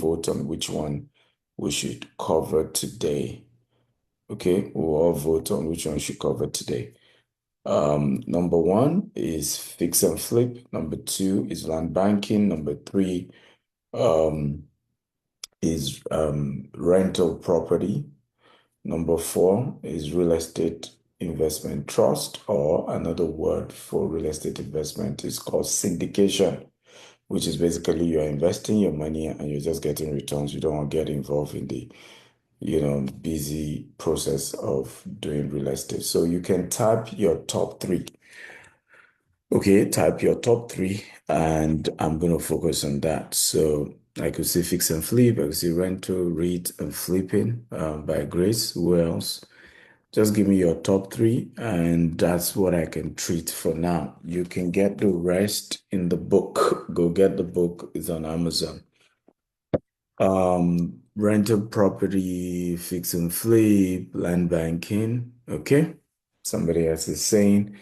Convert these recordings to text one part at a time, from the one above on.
vote on which one we should cover today. Okay, we'll all vote on which one we should cover today. Number one is fix and flip. Number two is land banking. Number three is rental property. Number four is real estate investment trust, or another word for real estate investment is called syndication, which is basically you're investing your money and you're just getting returns. You don't want to get involved in the, busy process of doing real estate. So you can type your top three. Okay, type your top three, and I'm going to focus on that. So I could say fix and flip, I could say rental, REIT, and flipping by Grace. Who else? Just give me your top three, and that's what I can treat for now. You can get the rest in the book. Go get the book, it's on Amazon. Rental property, fix and flip, land banking. Okay. Somebody else is saying,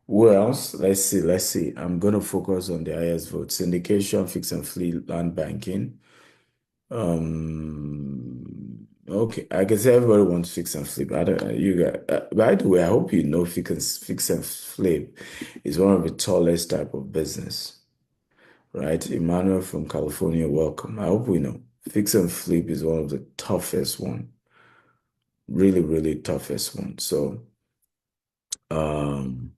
who else? Let's see. I'm gonna focus on the highest vote. Syndication, fix and flip, land banking. Okay, I can say everybody wants fix and flip. I don't you guys. By the way, I hope you know fix and flip is one of the tallest type of business, right? Emmanuel from California, welcome. I hope we know fix and flip is one of the toughest one, really, really toughest one. So, land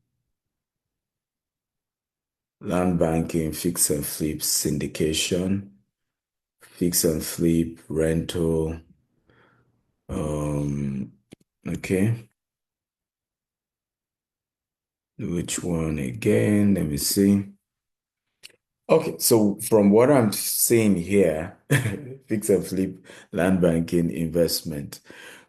banking, fix and flip, syndication, fix and flip, rental. Okay. Which one again? Let me see. Okay, so from what I'm seeing here, fix and flip, land banking, investment.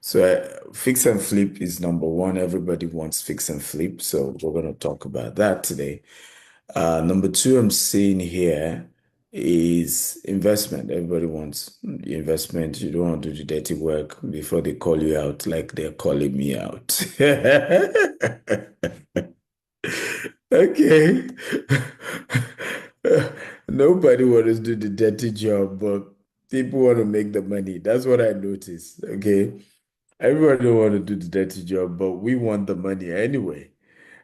So fix and flip is number one. Everybody wants fix and flip, so we're going to talk about that today. Number two, I'm seeing here is investment. Everybody wants investment. You don't want to do the dirty work before they call you out, like they're calling me out. Okay. Nobody wants to do the dirty job, but people want to make the money. That's what I noticed. Okay. Everybody don't want to do the dirty job, but we want the money anyway.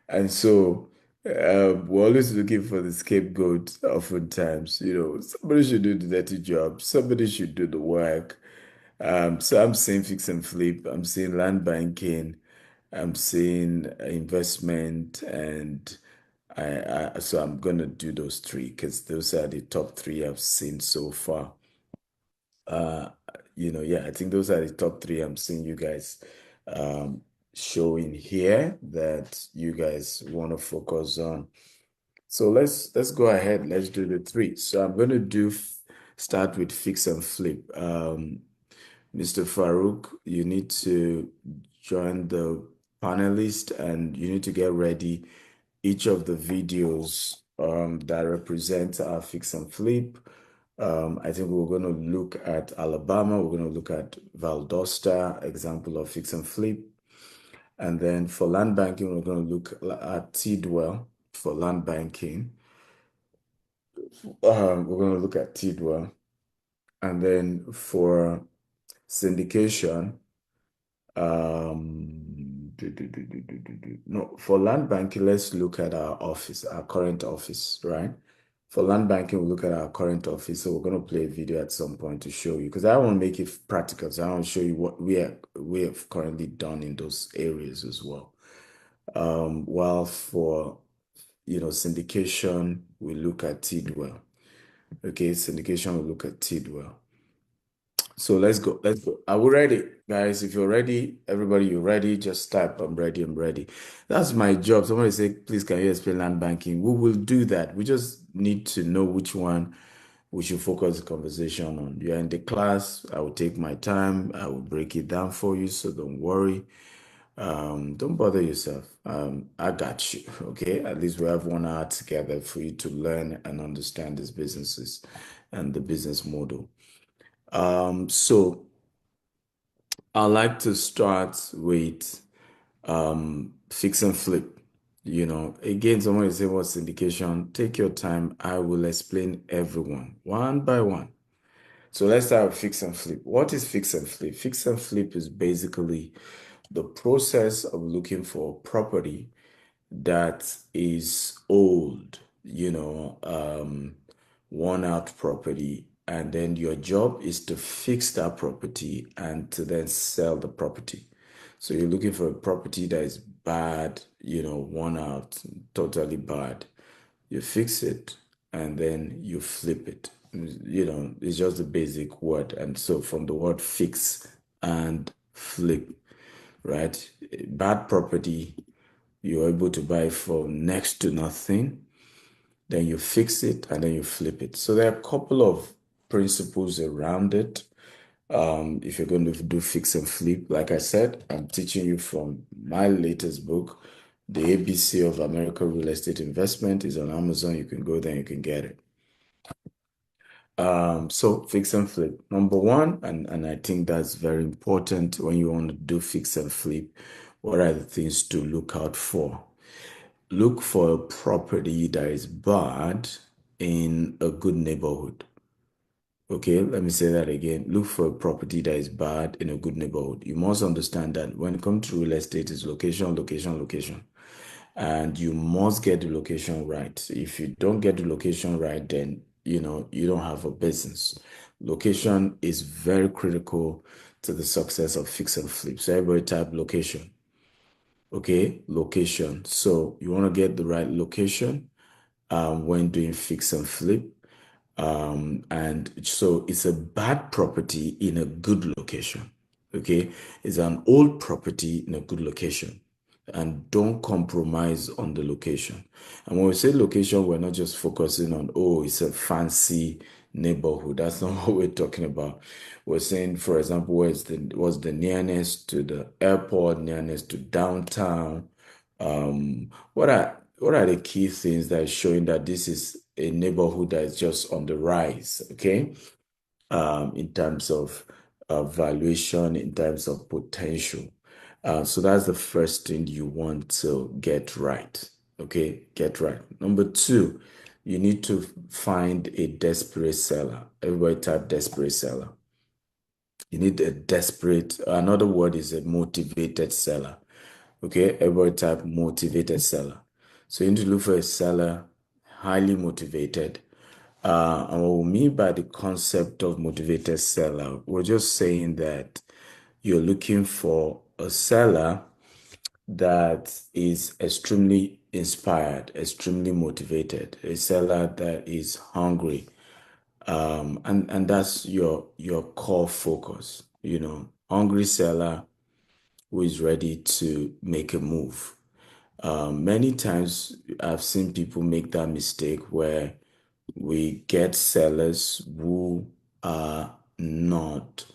And so we're always looking for the scapegoat oftentimes. Somebody should do the dirty job, somebody should do the work. So I'm saying fix and flip, I'm saying land banking, I'm saying investment, and so I'm gonna do those three because those are the top three I've seen so far. Yeah, I think those are the top three I'm seeing you guys showing here that you guys want to focus on. So let's go ahead. Let's do the three. So I'm going to start with fix and flip. Mr. Farouk, you need to join the panelist and you need to get ready each of the videos that represent our fix and flip. I think we're going to look at Alabama. We're going to look at Valdosta, example of fix and flip. And then for land banking, we're going to look at Tidwell for land banking. We're going to look at Tidwell. And then for syndication, no, for land banking, let's look at our office, our current office, right? For land banking, we'll look at our current office. So we're going to play a video at some point to show you, because I want to make it practical. So I want to show you what we have currently done in those areas as well. While for, syndication, we look at Tidwell. Okay, syndication, we look at Tidwell. So let's go. Are we ready, guys? If you're ready, everybody, you're ready, just type, I'm ready, I'm ready. That's my job. Somebody say, please, can you explain land banking? We will do that. We just need to know which one we should focus the conversation on. You're in the class. I will take my time. I will break it down for you, so don't worry. Don't bother yourself. I got you. Okay, at least we have 1 hour together for you to learn and understand these businesses and the business model. So I like to start with fix and flip. Again, someone is saying what's syndication. Take your time. I will explain everyone one by one. So let's start with fix and flip. What is fix and flip? Fix and flip is basically the process of looking for property that is old, worn out property, and then your job is to fix that property and to then sell the property. So you're looking for a property that is bad, worn out, totally bad. You fix it and then you flip it. It's just the basic word. And so from the word fix and flip, right? Bad property, you're able to buy for next to nothing. Then you fix it and then you flip it. So there are a couple of principles around it. If you're going to do fix and flip, like I said, I'm teaching you from my latest book, The ABC of American Real Estate Investment, is on Amazon. You can go there and you can get it. So fix and flip. Number one, and I think that's very important when you want to do fix and flip, what are the things to look out for? Look for a property that is bad in a good neighborhood. Okay, let me say that again. Look for a property that is bad in a good neighborhood. You must understand that when it comes to real estate, it's location, location, location. And you must get the location right. If you don't get the location right, then you don't have a business. Location is very critical to the success of fix and flip. So everybody type location. Okay, location. So you want to get the right location when doing fix and flip. And so it's a bad property in a good location. Okay, it's an old property in a good location. And don't compromise on the location. And when we say location, we're not just focusing on, oh, it's a fancy neighborhood. That's not what we're talking about. We're saying, for example, what's the nearness to the airport, nearness to downtown. What are the key things that is showing that this is a neighborhood that is just on the rise, okay? In terms of valuation, in terms of potential. So that's the first thing you want to get right. Okay, get right. Number two, you need to find a desperate seller. Everybody type desperate seller. You need a desperate, another word is a motivated seller. Okay, everybody type motivated seller. So you need to look for a seller highly motivated. And what we mean by the concept of motivated seller, we're just saying that you're looking for a seller that is extremely inspired, extremely motivated, a seller that is hungry. And that's your core focus, hungry seller who is ready to make a move. Many times I've seen people make that mistake where we get sellers who are not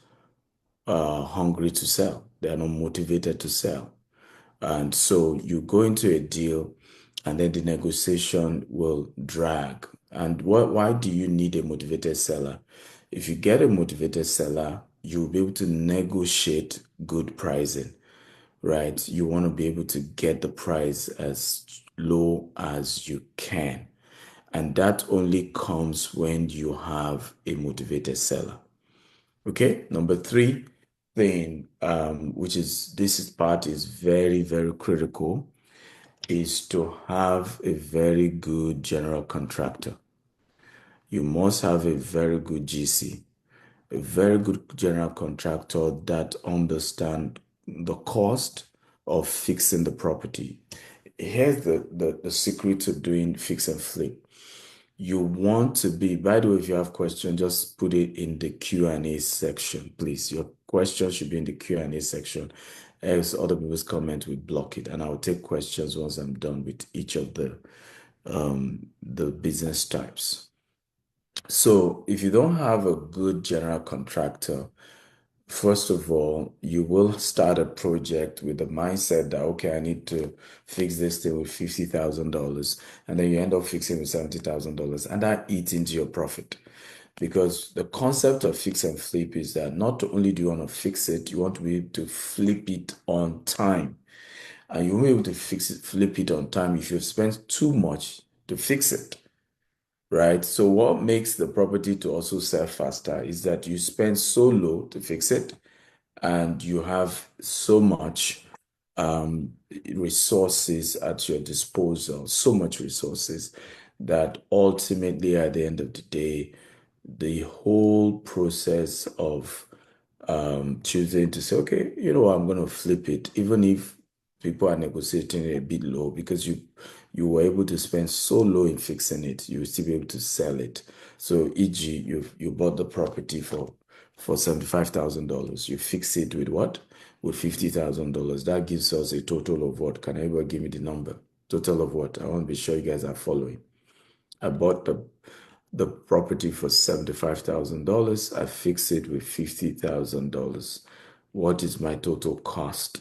hungry to sell. They are not motivated to sell. And so you go into a deal and then the negotiation will drag. And why do you need a motivated seller? If you get a motivated seller, you'll be able to negotiate good pricing, right? You want to be able to get the price as low as you can. And that only comes when you have a motivated seller. Okay, number three thing, which is part is very, very critical, is to have a very good general contractor. You must have a very good GC, a very good general contractor that understand the cost of fixing the property. Here's the secret to doing fix and flip. You want to be, by the way, if you have questions, just put it in the Q&A section, please. Your question should be in the Q&A section, else other people's comment will block it. And I'll take questions once I'm done with each of the business types. So if you don't have a good general contractor, first of all, you will start a project with the mindset that, okay, I need to fix this thing with $50,000, and then you end up fixing with $70,000, and that eats into your profit. Because the concept of fix and flip is that not only do you want to fix it, you want to be able to flip it on time. And you won't be able to flip it on time if you've spent too much to fix it. right? So what makes the property to also sell faster is that you spend so low to fix it, and you have so much resources at your disposal, so much resources that ultimately at the end of the day, the whole process of choosing to say, okay, you know what, I'm going to flip it, even if people are negotiating a bit low, because you were able to spend so low in fixing it, you will still be able to sell it. So, e.g., you bought the property for $75,000. You fix it with what? With $50,000. That gives us a total of what? Can anybody give me the number? Total of what? I want to be sure you guys are following. I bought the property for $75,000. I fix it with $50,000. What is my total cost?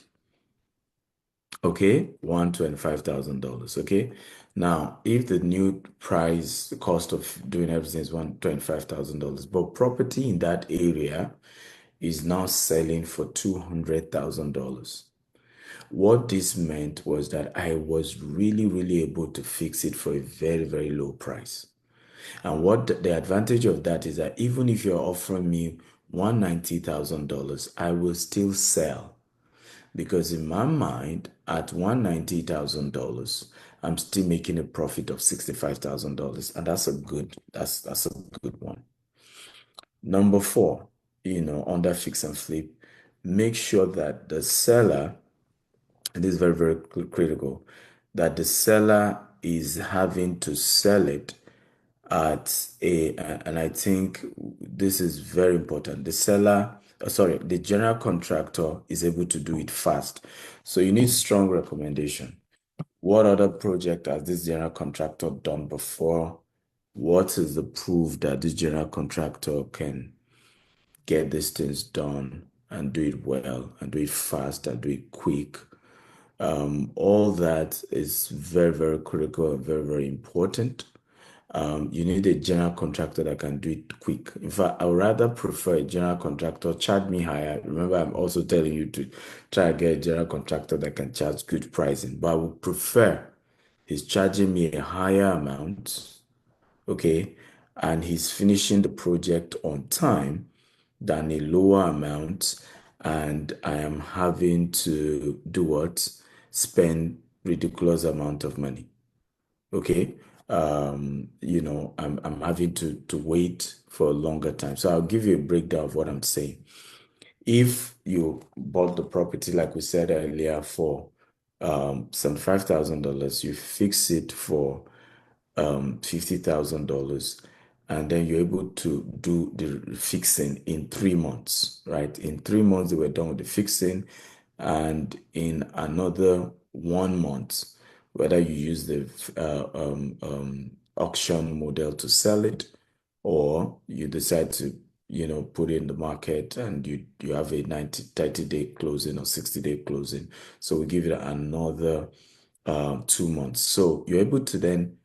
Okay, $125,000. Okay. Now, if the new price, the cost of doing everything is $125,000, but property in that area is now selling for $200,000. What this meant was that I was really, really able to fix it for a very, very low price. And what the advantage of that is that even if you're offering me $190,000, I will still sell, because in my mind, at $190,000, I'm still making a profit of $65,000, and that's a good one. Number four, under fix and flip, make sure that the seller, and this is very, very critical, that the seller is having to sell it at and I think this is very important. The general contractor is able to do it fast. So you need strong recommendation. What other project has this general contractor done before? What is the proof that this general contractor can get these things done and do it well and do it fast and do it quick? All that is very, very critical and very, very important. You need a general contractor that can do it quick. In fact, I would rather prefer a general contractor charge me higher. Remember, I'm also telling you to try to get a general contractor that can charge good pricing, but I would prefer he's charging me a higher amount, okay, and he's finishing the project on time than a lower amount, and I am having to do what? Spend ridiculous amount of money. Okay. I'm having to wait for a longer time. So I'll give you a breakdown of what I'm saying. If you bought the property, like we said earlier, for $75,000, you fix it for $50,000, and then you're able to do the fixing in 3 months, right? In 3 months, they were done with the fixing, and in another 1 month, whether you use the auction model to sell it, or you decide to, put it in the market, and you have a 30-day closing or 60-day closing. So we give it another 2 months. So you're able to then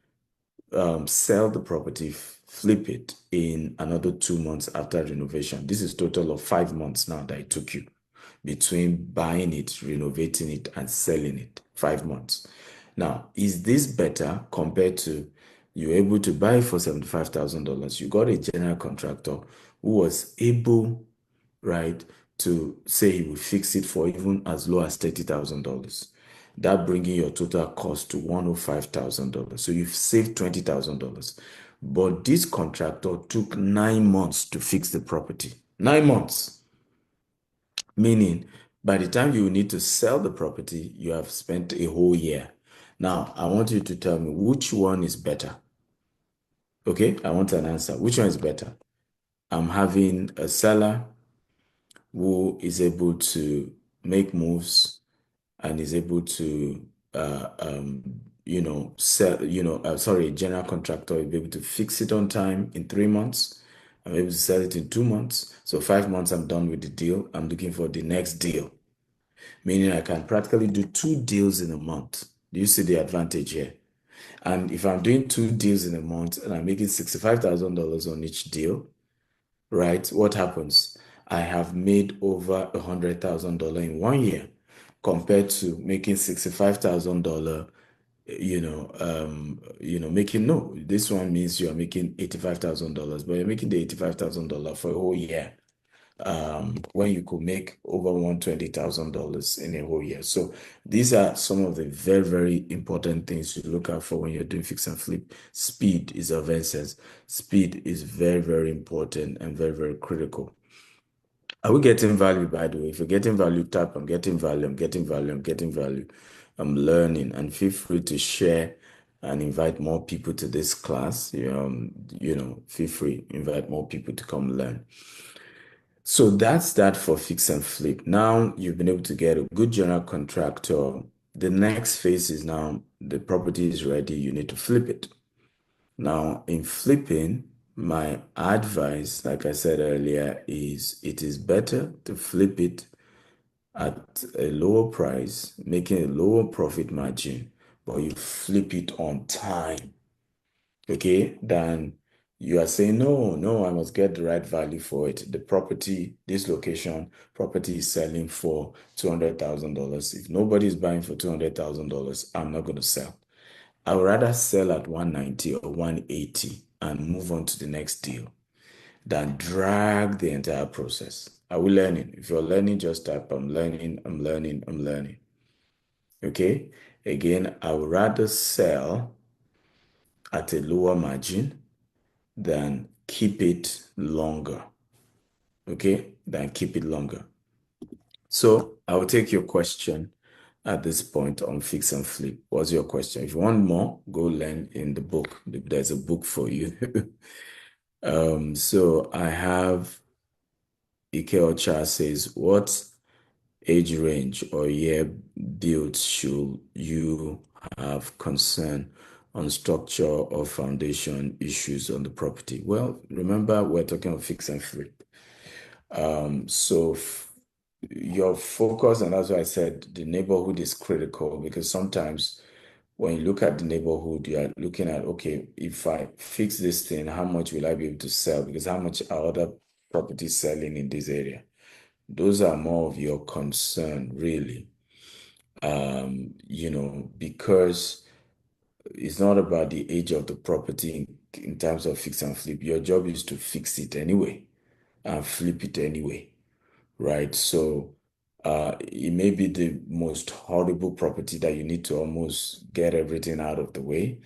sell the property, flip it in another 2 months after renovation. This is total of 5 months now that it took you between buying it, renovating it, and selling it. 5 months. Now, is this better compared to you're able to buy it for $75,000? You got a general contractor who was able, right, to say he will fix it for even as low as $30,000. That bringing your total cost to $105,000. So you've saved $20,000. But this contractor took 9 months to fix the property. 9 months. Meaning, by the time you need to sell the property, you have spent a whole year. Now, I want you to tell me which one is better. Okay, I want an answer. Which one is better? I'm having a seller who is able to make moves and is able to, sell, sorry, a general contractor will be able to fix it on time in 3 months. I'm able to sell it in 2 months. So 5 months, I'm done with the deal. I'm looking for the next deal, meaning I can practically do 2 deals in a month. Do you see the advantage here? And if I'm doing 2 deals in a month and I'm making $65,000 on each deal, right? What happens? I have made over $100,000 in 1 year compared to making $65,000 making, no, this one means you are making $85,000, but you're making the $85,000 for a whole year. When you could make over $120,000 in a whole year. So these are some of the very, very important things to look out for when you're doing fix and flip. Speed is of essence. Speed is very, very important and very, very critical. Are we getting value, by the way? If you're getting value, tap, I'm getting value, I'm getting value, I'm getting value. I'm learning, and feel free to share and invite more people to this class. Feel free, invite more people to come learn. So that's that for fix and flip. Now you've been able to get a good general contractor. The next phase is now the property is ready. You need to flip it. Now, in flipping, my advice, like I said earlier, is it is better to flip it at a lower price, making a lower profit margin, but you flip it on time, okay? Then you are saying, no, I must get the right value for it. The property, this location, property is selling for $200,000. If nobody is buying for $200,000, I'm not going to sell. I would rather sell at 190 or 180 and move on to the next deal than drag the entire process. Are we learning? If you're learning, just type, I'm learning, I'm learning, I'm learning. Okay? Again, I would rather sell at a lower margin than keep it longer. Okay? Than keep it longer. So I will take your question at this point on fix and flip. What's your question? If you want more, go learn in the book. There's a book for you. So I have Ike Ocha says, what age range or year build should you have concern on structure or foundation issues on the property? Well, remember we're talking of fix and flip. So your focus, and that's why I said the neighborhood is critical, because sometimes when you look at the neighborhood, you are looking at, okay, if I fix this thing, how much will I be able to sell? Because how much are other properties selling in this area? Those are more of your concern, really. Because it's not about the age of the property in terms of fix and flip. Your job is to fix it anyway and flip it anyway, right? So it may be the most horrible property that you need to almost get everything out of the way.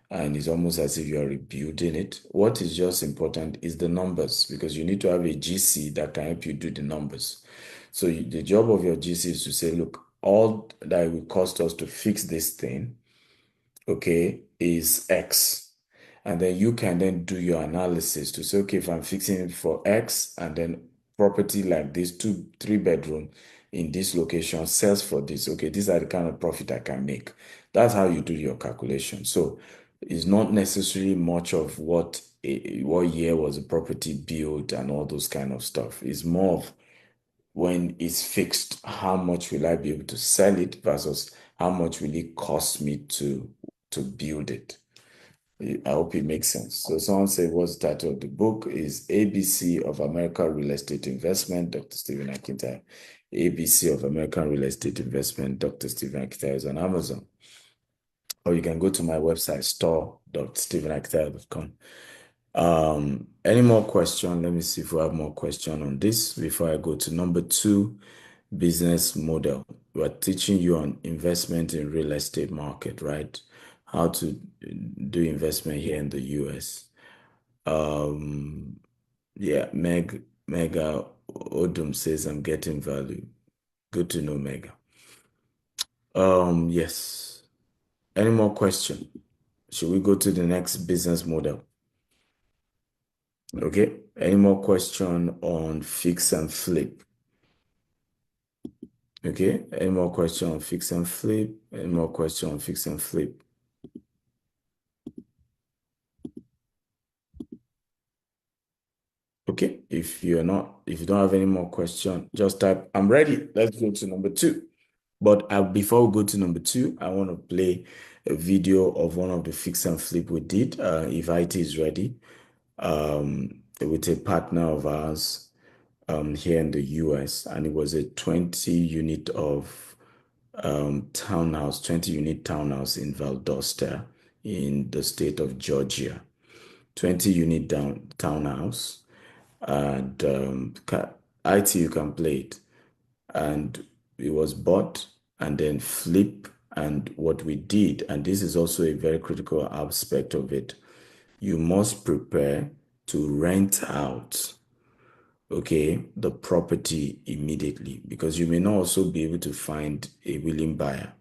And it's almost as if you are rebuilding it. What is just important is the numbers, because you need to have a GC that can help you do the numbers. So the job of your GC is to say, look, all that it will cost us to fix this thing, okay, is X. And then you can then do your analysis to say, okay, if I'm fixing it for X and then property like this, 3 bedroom in this location sells for this, okay, these are the kind of profit I can make. That's how you do your calculation. So it's not necessarily much of what year was the property built and all those kind of stuff. It's more of when it's fixed, how much will I be able to sell it versus how much will it cost me to build it. I hope it makes sense. So someone said, what's the title of the book? Is ABC of American Real Estate Investment, Dr. Stephen Akintayo. ABC of American Real Estate Investment, Dr. Stephen Akintayo is on Amazon. Or you can go to my website, store.stephenakintayo.com. Any more question? Let me see if we have more question on this before I go to number 2, business model. We're teaching you on investment in real estate market, right? How to do investment here in the US. Yeah, Mega Odum says I'm getting value. Good to know, Mega. Yes. Any more question? Should we go to the next business model? Okay. Any more question on fix and flip? Okay. Any more question on fix and flip? Any more question on fix and flip? Okay. If you don't have any more question, just type, I'm ready. Let's go to number 2. But before we go to number 2, I want to play a video of one of the fix and flip we did. If IT is ready, with a partner of ours here in the US, and it was a 20 unit of townhouse, 20-unit townhouse in Valdosta in the state of Georgia. 20-unit townhouse, and ITU can play it. And it was bought and then flipped. And what we did, and this is also a very critical aspect of it, you must prepare to rent out, okay, the property immediately, because you may not also be able to find a willing buyer.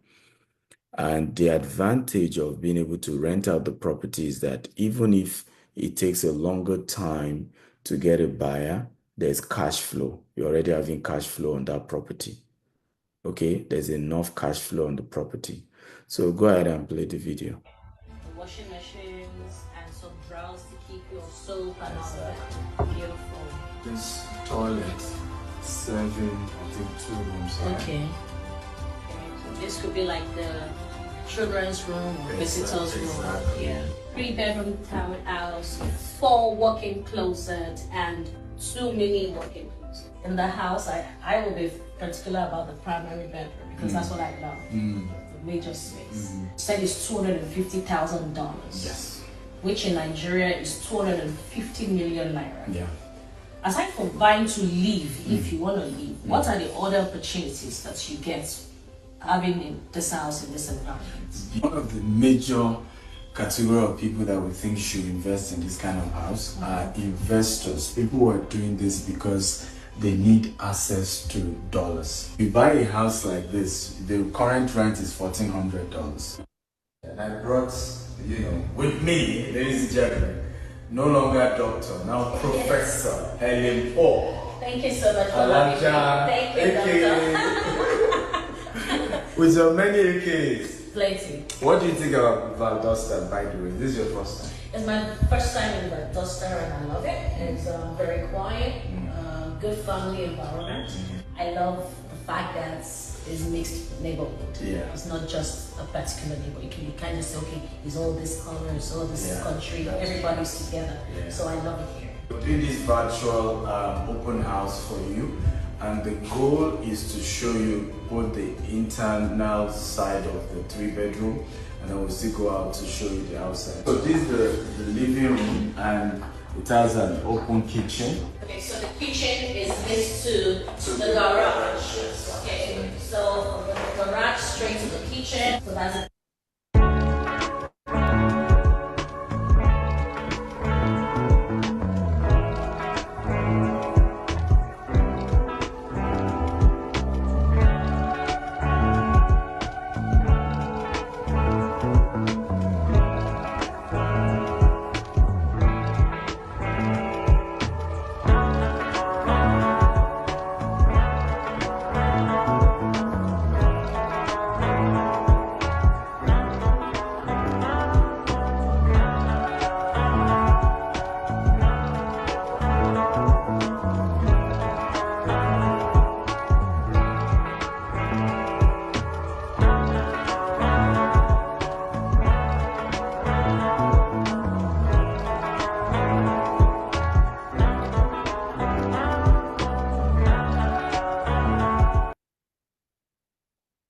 And the advantage of being able to rent out the property is that even if it takes a longer time to get a buyer, there's cash flow. You're already having cash flow on that property. Okay, there's enough cash flow on the property. So go ahead and play the video. The washing machines and some drawers to keep your soap and all that. Beautiful. This toilet serving, I think, 2 rooms. Okay. So this could be like the children's room or visitors' room. Yeah. 3-bedroom townhouse, 4 walk-in closet, and 2 mini walk-in closets. In the house, I will be particular about the primary bedroom because that's what I love. The major space. Said it's $250,000. Yes. Which in Nigeria is 250 million naira. Yeah. Aside from buying to live, if you want to live, what are the other opportunities that you get having in this house, in this environment? One of the major category of people that we think should invest in this kind of house are investors. People who are doing this because they need access to dollars. You buy a house like this, the current rent is $1,400. And I brought, with me, ladies and gentlemen, no longer doctor, now Professor Helen Paul. Thank you so much for having me. Thank you, doctor. With your many AKs. Plenty. What do you think about Valdosta, by the way? This is your first time? It's my first time in Valdosta and I love it. It's very quiet, good family environment. I love the fact that it's mixed neighborhood. Yeah. It's not just a particular neighborhood. You can kind of say, okay, it's all this color, it's all this country, everybody's together. Yeah. So I love it here. We're doing this virtual open house for you, and the goal is to show you both the internal side of the 3-bedroom, and then we'll still go out to show you the outside. So this is the living room, and it has an open kitchen. Okay, so the kitchen is next to the garage. Okay, so from the garage straight to the kitchen. So that's it.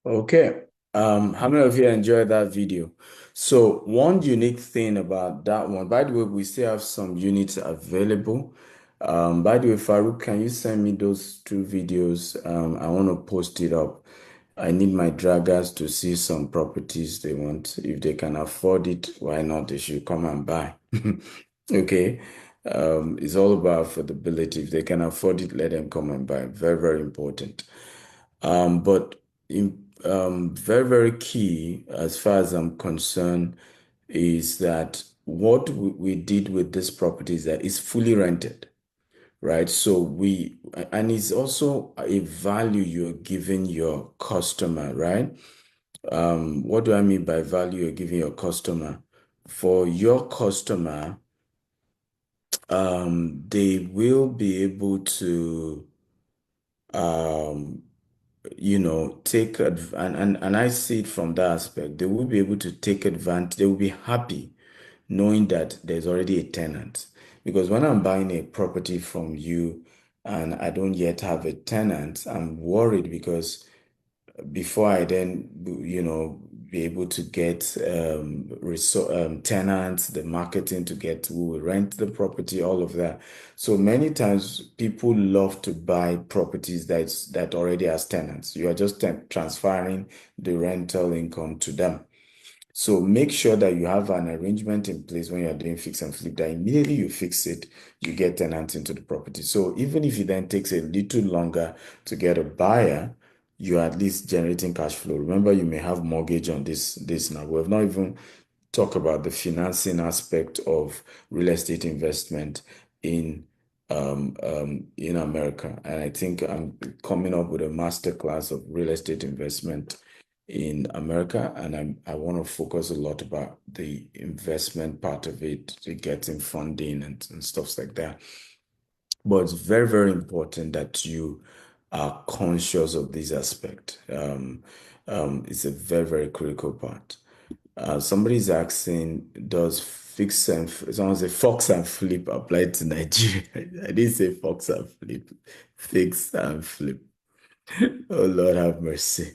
Okay. How many of you enjoyed that video? So one unique thing about that one, by the way, we still have some units available. By the way, Farouk, can you send me those 2 videos? I want to post it up. I need my draggers to see some properties they want. If they can afford it, why not? They should come and buy. Okay. It's all about affordability. If they can afford it, let them come and buy. Very, very important. But very, very key, as far as I'm concerned, is that what we did with this property is that it's fully rented, right? So and it's also a value you're giving your customer, right? What do I mean by value you're giving your customer? For your customer, they will be able to, take and I see it from that aspect. They will be able to take advantage. They will be happy knowing that there's already a tenant. Because when I'm buying a property from you and I don't yet have a tenant, I'm worried because before I then, be able to get tenants, the marketing to get who will rent the property, all of that. So many times people love to buy properties that already has tenants. You are just transferring the rental income to them. So make sure that you have an arrangement in place when you're doing fix and flip, that immediately you fix it, you get tenants into the property. So even if it then takes a little longer to get a buyer, you're at least generating cash flow. Remember, you may have mortgage on this now. We've not even talked about the financing aspect of real estate investment in America. And I think I'm coming up with a masterclass of real estate investment in America, and I want to focus a lot about the investment part of it, the getting funding and stuff like that. But it's very, very important that you are conscious of this aspect. It's a very, very critical part. Somebody's asking, does someone say fox and flip apply to Nigeria? I didn't say fox and flip, fix and flip. Oh Lord have mercy.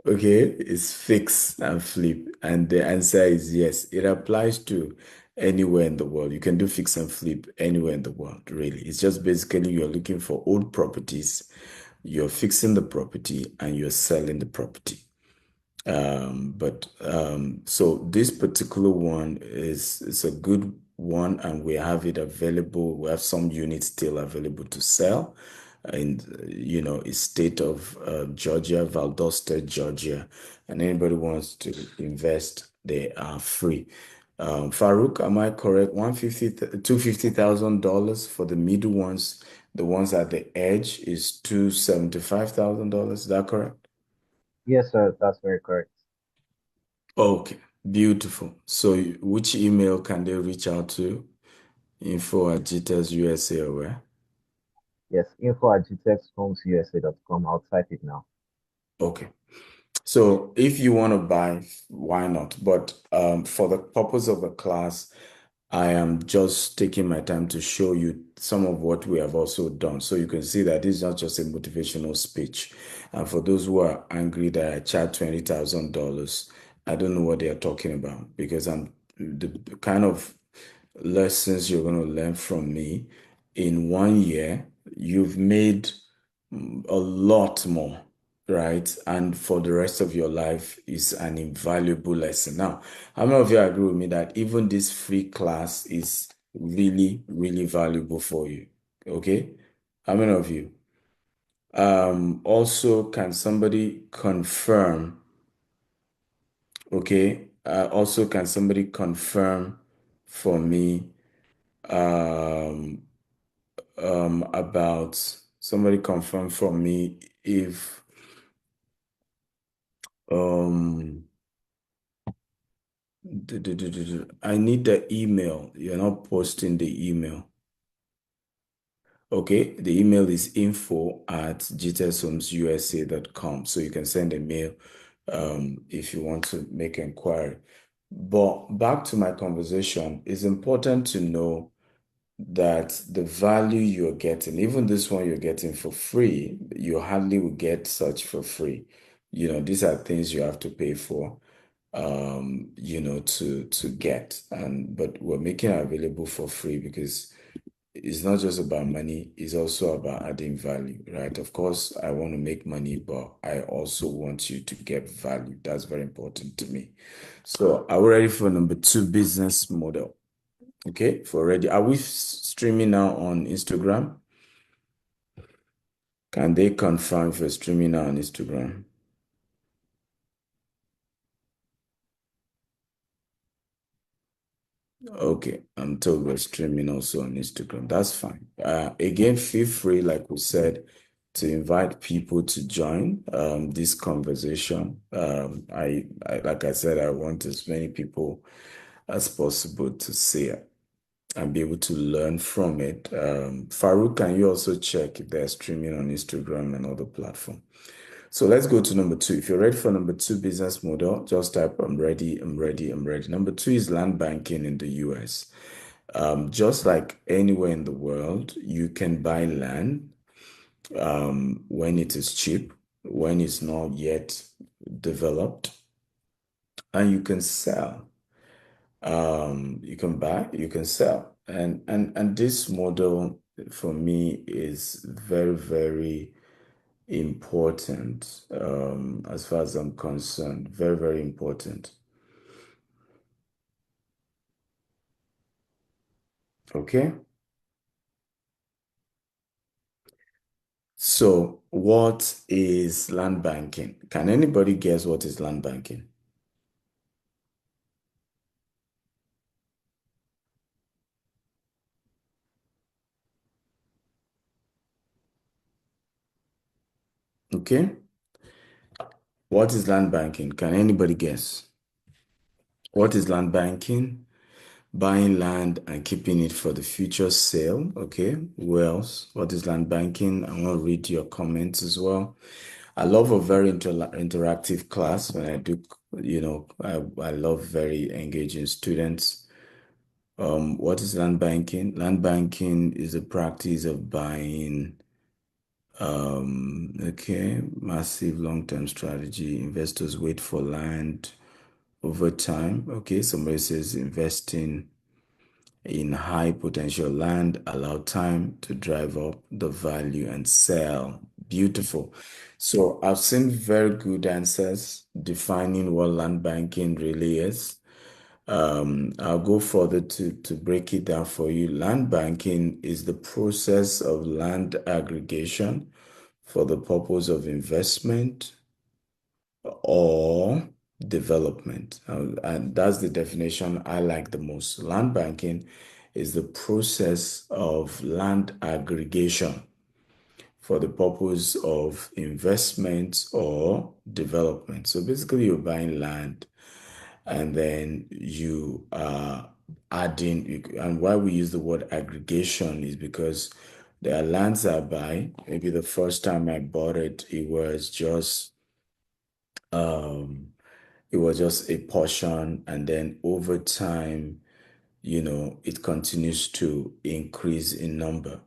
Okay, it's fix and flip. And the answer is yes. It applies to anywhere in the world. You can do fix and flip anywhere in the world, really. It's just basically you're looking for old properties, you're fixing the property, and you're selling the property. So this particular one is a good one, and we have it available. We have some units still available to sell in state of Georgia, Valdosta, Georgia, and anybody wants to invest, they are free. Farouk, am I correct? $250,000 for the middle ones. The ones at the edge is $275,000. Is that correct? Yes, sir, that's very correct. Okay, beautiful. So which email can they reach out to? Info@GTEX USA or where? Yes, info@gtexhomeusa.com. I'll type it now. Okay. So if you want to buy, why not? But for the purpose of the class, I am just taking my time to show you some of what we have also done. So you can see that this is not just a motivational speech. And for those who are angry that I charge $20,000, I don't know what they are talking about, because the kind of lessons you're going to learn from me in 1 year, you've made a lot more, right? And for the rest of your life is an invaluable lesson. Now, how many of you agree with me that even this free class is really, really valuable for you? Okay? How many of you? Also, can somebody confirm? Okay. Also, can somebody confirm for me about somebody confirm for me if I need the email. You're not posting the email. Okay, the email is info@gtexhomesusa.com. So you can send a mail if you want to make inquiry. But back to my conversation, it's important to know that the value you're getting, even this one you're getting for free, you hardly will get such for free. These are things you have to pay for, to get. But we're making it available for free because it's not just about money, it's also about adding value, right? Of course, I want to make money, but I also want you to get value. That's very important to me. So are we ready for number 2, business model? Okay, for ready. Are we streaming now on Instagram? Can they confirm if we're streaming now on Instagram? Okay, I'm told we're streaming also on Instagram. That's fine. Again, feel free, like we said, to invite people to join this conversation. Like I said, I want as many people as possible to see it and be able to learn from it. Farouk, can you also check if they're streaming on Instagram and other platforms? So let's go to number 2. If you're ready for number 2 business model, just type I'm ready, I'm ready, I'm ready. Number 2 is land banking in the US. Just like anywhere in the world, you can buy land when it is cheap. when it's not yet developed, and you can sell. You can buy, you can sell. And this model for me is very, very important, as far as I'm concerned. Very, very important. Okay. So, what is land banking? Can anybody guess what is land banking? Okay. What is land banking? Can anybody guess? What is land banking? Buying land and keeping it for the future sale. Okay. Who else? What is land banking? I want to read your comments as well. I love a very interactive class when I do, I love very engaging students. What is land banking? Land banking is a practice of buying, okay, massive long-term strategy. Investors wait for land over time. Okay, somebody says investing in high potential land, allow time to drive up the value and sell. Beautiful. So I've seen very good answers defining what land banking really is. I'll go further to break it down for you. Land banking is the process of land aggregation for the purpose of investment or development. And that's the definition I like the most. Land banking is the process of land aggregation for the purpose of investment or development. So basically, you're buying land and then you are adding, and why we use the word aggregation is because there are lands I buy. Maybe the first time I bought it, um, it was just a portion, and then over time, it continues to increase in number,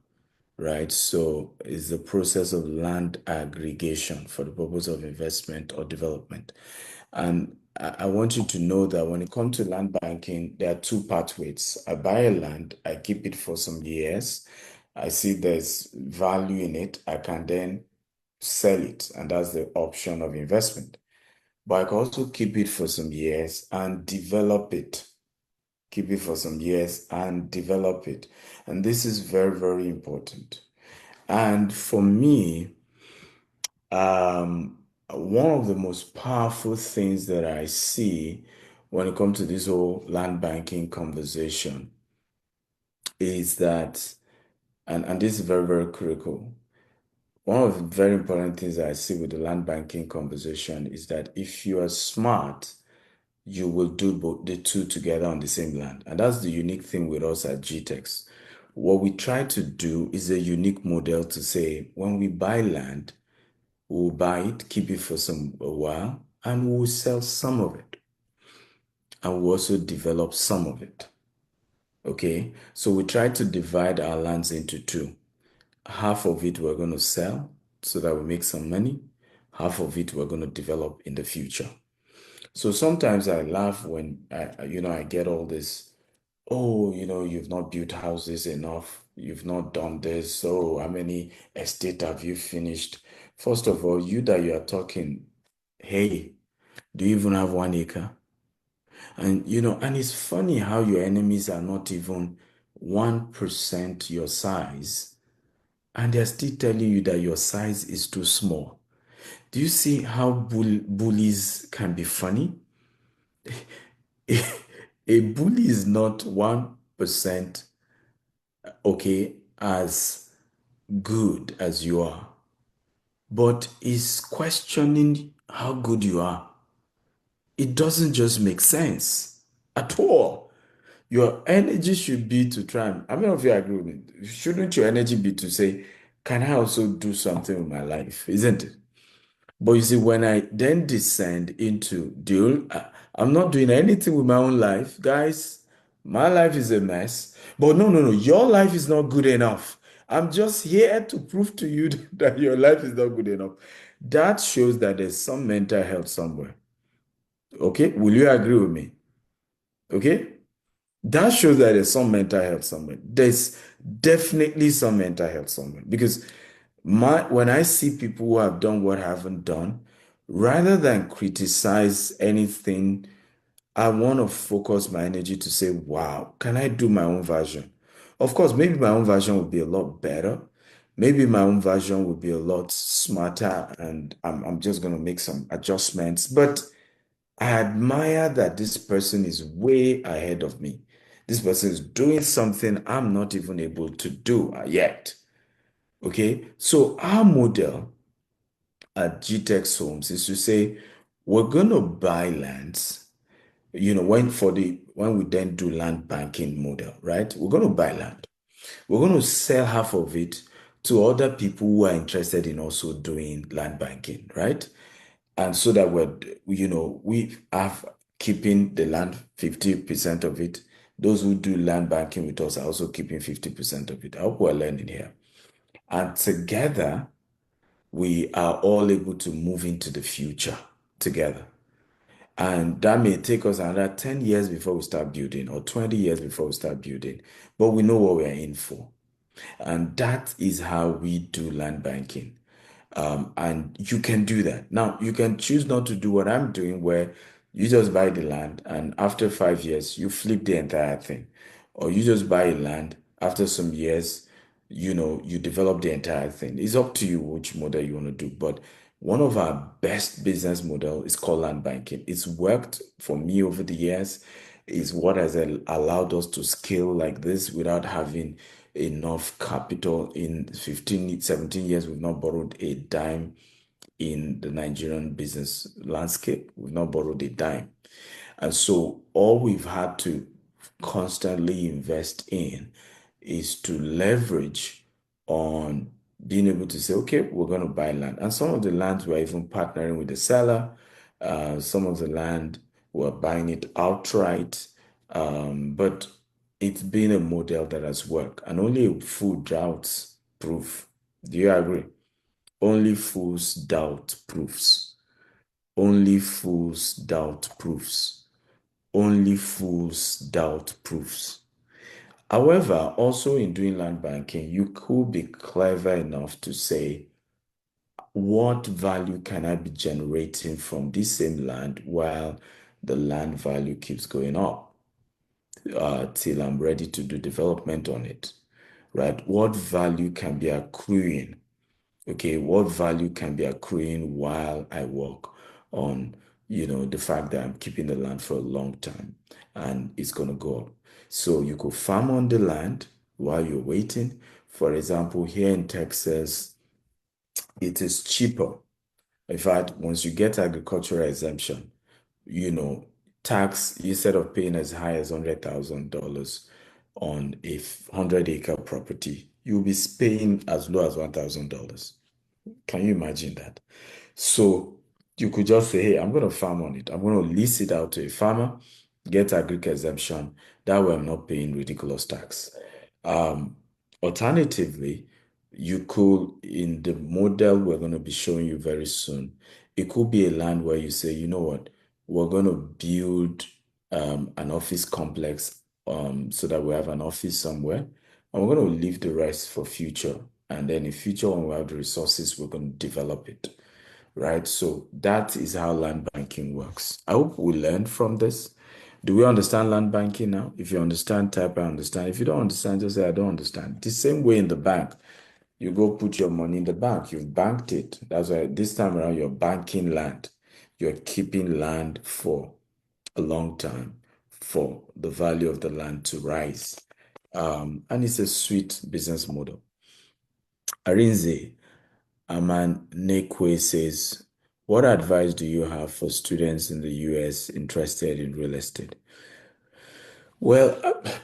right? So it's the process of land aggregation for the purpose of investment or development. And I want you to know that when it comes to land banking, there are two pathways. I buy a land, I keep it for some years. I see there's value in it. I can then sell it, and that's the option of investment. But I can also keep it for some years and develop it. Keep it for some years and develop it. And this is very, very important. And for me, one of the most powerful things that I see when it comes to this whole land banking conversation is that, and this is very, very critical. One of the very important things that I see with the land banking conversation is that if you are smart, you will do both the two together on the same land. And that's the unique thing with us at GTEx. What we try to do is a unique model to say when we buy land, we'll buy it, keep it for a while, and we'll sell some of it. And we'll also develop some of it. Okay? So we try to divide our lands into two. Half of it we're going to sell so that we make some money. Half of it we're going to develop in the future. So sometimes I laugh when I get all this, oh, you've not built houses enough, you've not done this, so how many estate have you finished? First of all, you that you are talking, hey, do you even have 1 acre? And it's funny how your enemies are not even 1% your size, and they're still telling you that your size is too small. Do you see how bullies can be funny? A bully is not 1%, okay, as good as you are, but is questioning how good you are. It doesn't just make sense at all. Your energy should be to try and, how many of you agree with me? Shouldn't your energy be to say, can I also do something with my life? Isn't it? But you see, when I then descend into I'm not doing anything with my own life, guys. My life is a mess. But no, no, no, your life is not good enough. I'm just here to prove to you that your life is not good enough. That shows that there's some mental health somewhere. Okay? Will you agree with me? Okay? That shows that there's some mental health somewhere. There's definitely some mental health somewhere. Because when I see people who have done what I haven't done, rather than criticize anything, I want to focus my energy to say, wow, can I do my own version? Of course, maybe my own version would be a lot better. Maybe my own version would be a lot smarter, and I'm just going to make some adjustments. But I admire that this person is way ahead of me. This person is doing something I'm not even able to do yet. Okay, so our model at GTEx Homes is to say we're going to buy lands. When we then do land banking model, right? We're going to buy land. We're going to sell half of it to other people who are interested in also doing land banking, right? And so that we have keeping the land 50% of it. Those who do land banking with us are also keeping 50% of it. I hope we're learning here. And together, we are all able to move into the future together. And that may take us another 10 years before we start building, or 20 years before we start building. But we know what we're in for. And that is how we do land banking. And you can do that. Now, you can choose not to do what I'm doing, where you just buy the land and after 5 years, you flip the entire thing. Or you just buy land, after some years, you develop the entire thing. It's up to you which model you want to do. But one of our best business model is called land banking. It's worked for me over the years. Is what has allowed us to scale like this without having enough capital. In 15, 17 years, we've not borrowed a dime in the Nigerian business landscape. We've not borrowed a dime. And so all we've had to constantly invest in is to leverage on being able to say, okay, we're going to buy land. And some of the lands we're even partnering with the seller. Some of the land we're buying it outright. But it's been a model that has worked. And only a fool doubts proof. Do you agree? Only fools doubt proofs. Only fools doubt proofs. Only fools doubt proofs. However, also in doing land banking, you could be clever enough to say, what value can I be generating from this same land while the land value keeps going up till I'm ready to do development on it, right? What value can be accruing? Okay, what value can be accruing while I work on, the fact that I'm keeping the land for a long time and it's going to go up. So you could farm on the land while you're waiting. For example, here in Texas, it is cheaper. In fact, once you get agricultural exemption, tax, instead of paying as high as $100,000 on a 100-acre property, you'll be paying as low as $1,000. Can you imagine that? So you could just say, hey, I'm going to farm on it. I'm going to lease it out to a farmer, get agric exemption. That way I'm not paying ridiculous tax. Alternatively, you could, in the model we're going to be showing you very soon, it could be a land where you say, you know what, we're going to build an office complex so that we have an office somewhere, and we're going to leave the rest for future. And then in future, when we have the resources, we're going to develop it, right? So that is how land banking works. I hope we learned from this. Do we understand land banking now? If you understand, type I understand. If you don't understand, just say I don't understand. The same way in the bank. You go put your money in the bank. You've banked it. That's why this time around you're banking land. You're keeping land for a long time for the value of the land to rise. And it's a sweet business model. Arinze Aman Nekwe says, what advice do you have for students in the US interested in real estate? Well,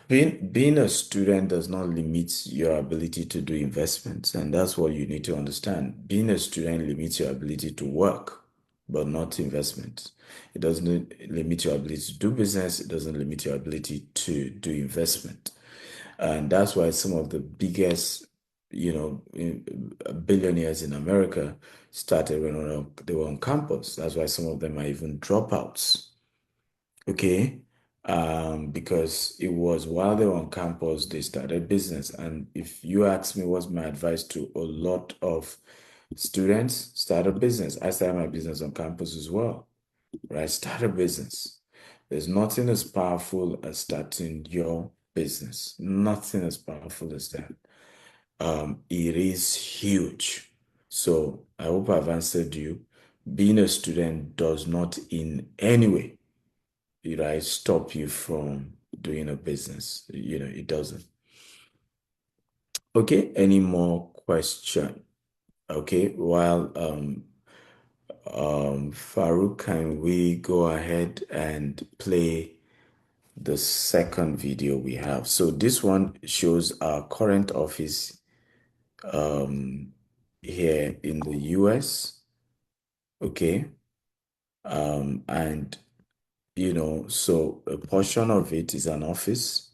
being a student does not limit your ability to do investments, and that's what you need to understand. Being a student limits your ability to work, but not investments. It doesn't limit your ability to do business. It doesn't limit your ability to do investment. And that's why some of the biggest, billionaires in America started when they were on campus. That's why some of them are even dropouts. Okay. Because it was while they were on campus, they started business. And if you ask me what's my advice to a lot of students, start a business. I started my business on campus as well, right? Start a business. There's nothing as powerful as starting your business. Nothing as powerful as that. It is huge. So I hope I've answered you. Being a student does not in any way, right, stop you from doing a business. It doesn't. Okay, any more question? Okay, while Farouk, can we go ahead and play the second video we have? So this one shows our current office here in the US. Okay. And so a portion of it is an office,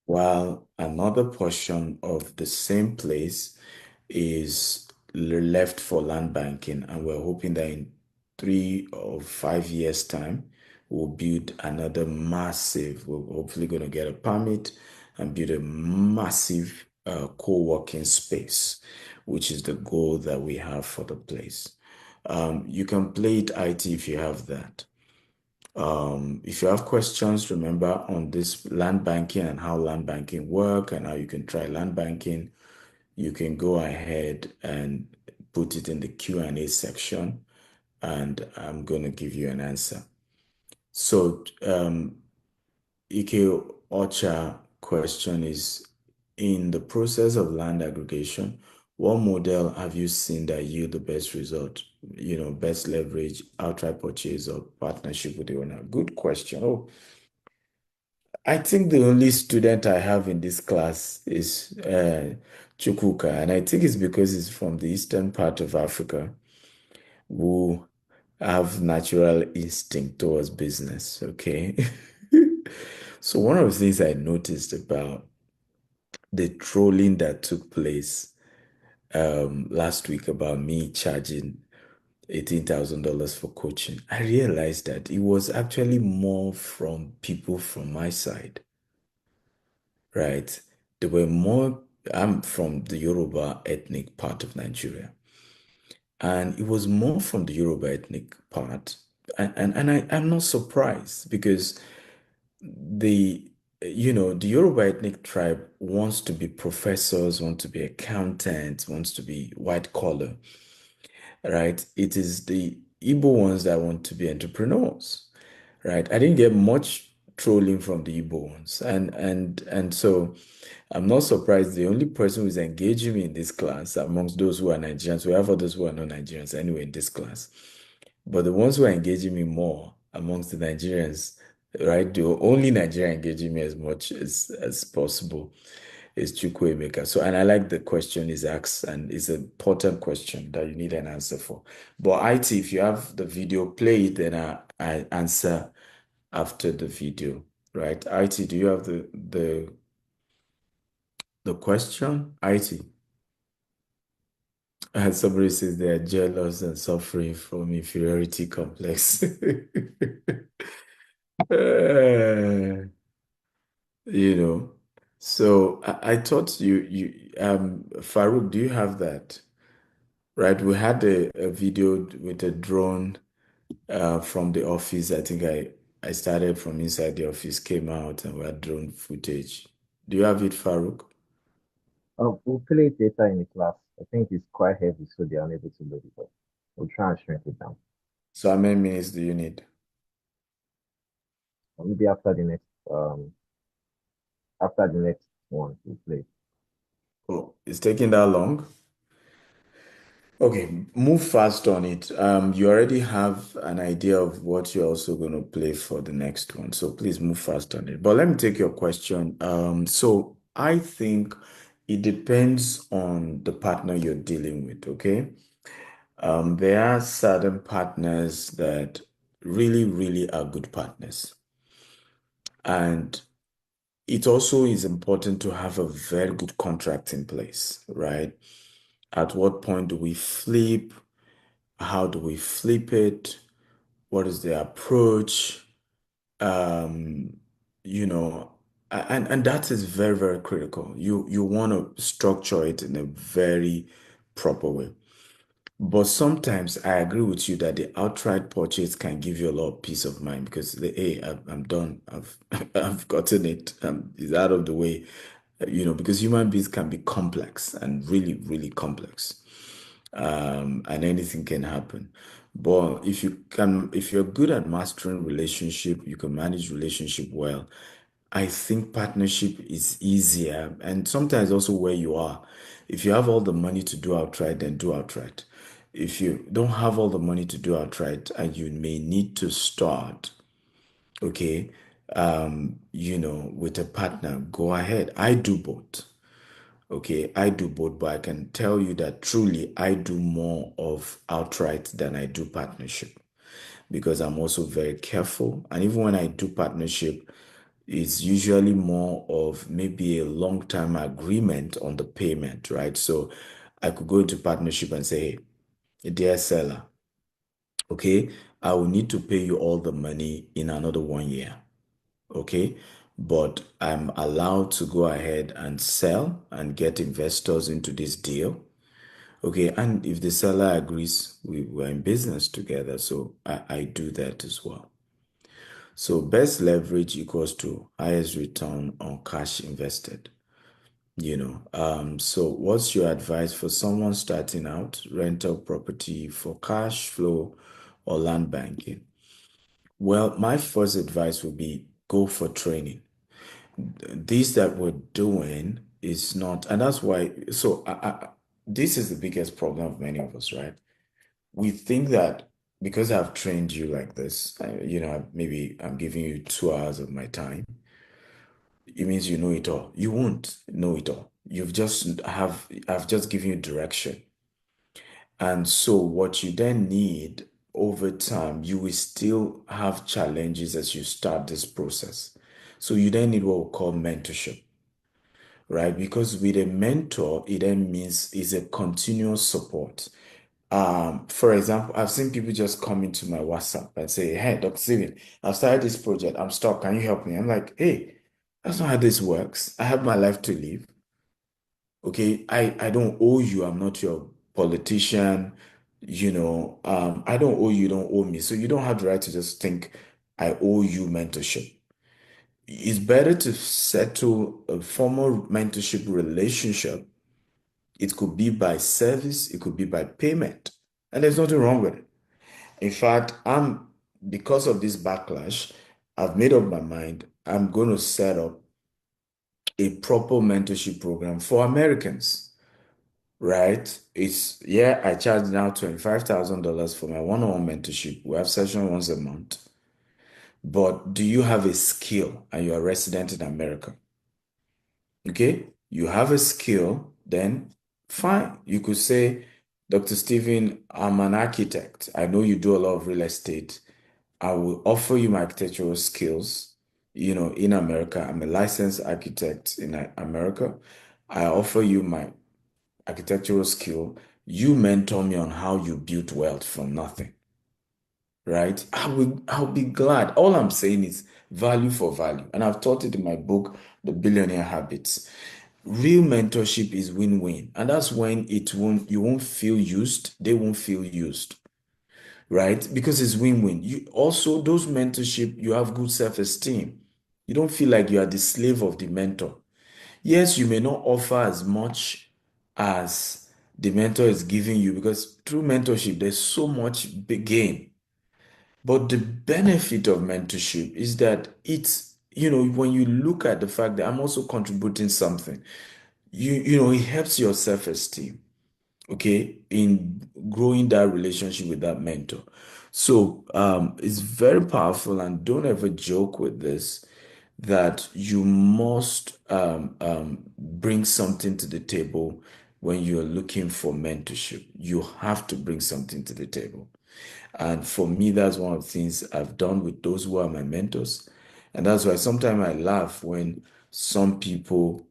while another portion of the same place is left for land banking. And we're hoping that in 3 or 5 years' time, we'll build another massive, we're hopefully going to get a permit and build a massive co-working space, which is the goal that we have for the place. You can play it IT if you have that. If you have questions, remember on this land banking and how land banking work and how you can try land banking, you can go ahead and put it in the Q&A section, and I'm going to give you an answer. So, Ike Ocha question is, in the process of land aggregation, what model have you seen that yield the best result? Best leverage, outright purchase, or partnership with the owner? Good question. Oh, I think the only student I have in this class is Chukwuka, and I think it's because he's from the eastern part of Africa who have natural instinct towards business. Okay. So one of the things I noticed about the trolling that took place last week about me charging $18,000 for coaching, I realized that it was actually more from people from my side, right? There were more, I'm from the Yoruba ethnic part of Nigeria, and it was more from the Yoruba ethnic part. I'm not surprised because the the Yoruba ethnic tribe wants to be professors, want to be accountants, wants to be white collar, right? It is the Igbo ones that want to be entrepreneurs, right? I didn't get much trolling from the Igbo ones, and so I'm not surprised. The only person who's engaging me in this class amongst those who are Nigerians, we have others who are not Nigerians anyway in this class, but the ones who are engaging me more amongst the Nigerians, right? The only Nigerian engaging me as much as possible is Chukwuemeka. So, and I like the question is asked, and it's an important question that you need an answer for. But IT, if you have the video, play it, then I answer after the video, right? IT, do you have the question? IT. And somebody says they are jealous and suffering from inferiority complex. Uh, you know. So I thought Farouk, do you have that? Right, we had a video with a drone from the office. I think I started from inside the office, came out, and we had drone footage. Do you have it, Farouk? We'll play it later in the class. I think it's quite heavy, so they're unable to load it up. We'll try and shrink it down. So how many minutes do you need? Or maybe after the next one, we'll play. Oh, it's taking that long? Okay, move fast on it. You already have an idea of what you're also going to play for the next one, so please move fast on it. But let me take your question. So I think it depends on the partner you're dealing with, okay? There are certain partners that really, really are good partners. And it also is important to have a very good contract in place, right? At what point do we flip? How do we flip it? What is the approach? Um, you know, and that is very, very critical. You want to structure it in a very proper way. But sometimes I agree with you that the outright purchase can give you a lot of peace of mind because hey, I'm done. I've gotten it. It's out of the way. Because human beings can be complex and really, really complex, and anything can happen. But if you're good at mastering relationship, you can manage relationship well. I think partnership is easier, and sometimes also where you are. If you have all the money to do outright, then do outright. If you don't have all the money to do outright, and you may need to start, okay, with a partner, go ahead. I do both. Okay, I do both, but I can tell you that truly I do more of outright than I do partnership because I'm also very careful. And even when I do partnership, it's usually more of maybe a long-term agreement on the payment, right? So I could go into partnership and say, hey, dear seller, okay, I will need to pay you all the money in another 1 year. Okay, but I'm allowed to go ahead and sell and get investors into this deal. Okay, and if the seller agrees, we're in business together, so I do that as well. So best leverage equals to highest return on cash invested. So what's your advice for someone starting out, rental property for cash flow or land banking? Well, my first advice would be go for training. This that we're doing is not, and that's why. So this is the biggest problem of many of us, right? We think that because I've trained you like this, maybe I'm giving you 2 hours of my time. It means you know it all. You won't know it all. I've just given you direction. And so what you then need over time, you will still have challenges as you start this process. So you then need what we call mentorship, right? Because with a mentor, it then means is a continuous support. For example, I've seen people just come into my WhatsApp and say, hey, Dr. Steven, I've started this project. I'm stuck. Can you help me? I'm like, hey, that's not how this works. I have my life to live. Okay. I don't owe you. I'm not your politician. I don't owe you, you don't owe me. So you don't have the right to just think I owe you mentorship. It's better to settle a formal mentorship relationship. It could be by service, it could be by payment, and there's nothing wrong with it. In fact, because of this backlash, I've made up my mind. I'm going to set up a proper mentorship program for Americans, right? I charge now $25,000 for my one-on-one mentorship. We have session once a month. But do you have a skill and you're a resident in America? Okay, you have a skill, then fine. You could say, Dr. Stephen, I'm an architect. I know you do a lot of real estate. I will offer you my architectural skills, in America. I'm a licensed architect in America. I offer you my architectural skill. You mentor me on how you build wealth from nothing, right? I'll be glad. All I'm saying is value for value. And I've taught it in my book, The Billionaire Habits. Real mentorship is win-win. And that's when you won't feel used, they won't feel used, right? Because it's win-win. You also, those mentorship, you have good self-esteem. You don't feel like you are the slave of the mentor. Yes, you may not offer as much as the mentor is giving you because through mentorship, there's so much big gain. But the benefit of mentorship is that when you look at the fact that I'm also contributing something, it helps your self-esteem, okay, in growing that relationship with that mentor. So it's very powerful, and don't ever joke with this that you must bring something to the table when you're looking for mentorship. You have to bring something to the table. And for me, that's one of the things I've done with those who are my mentors. And that's why sometimes I laugh when some people,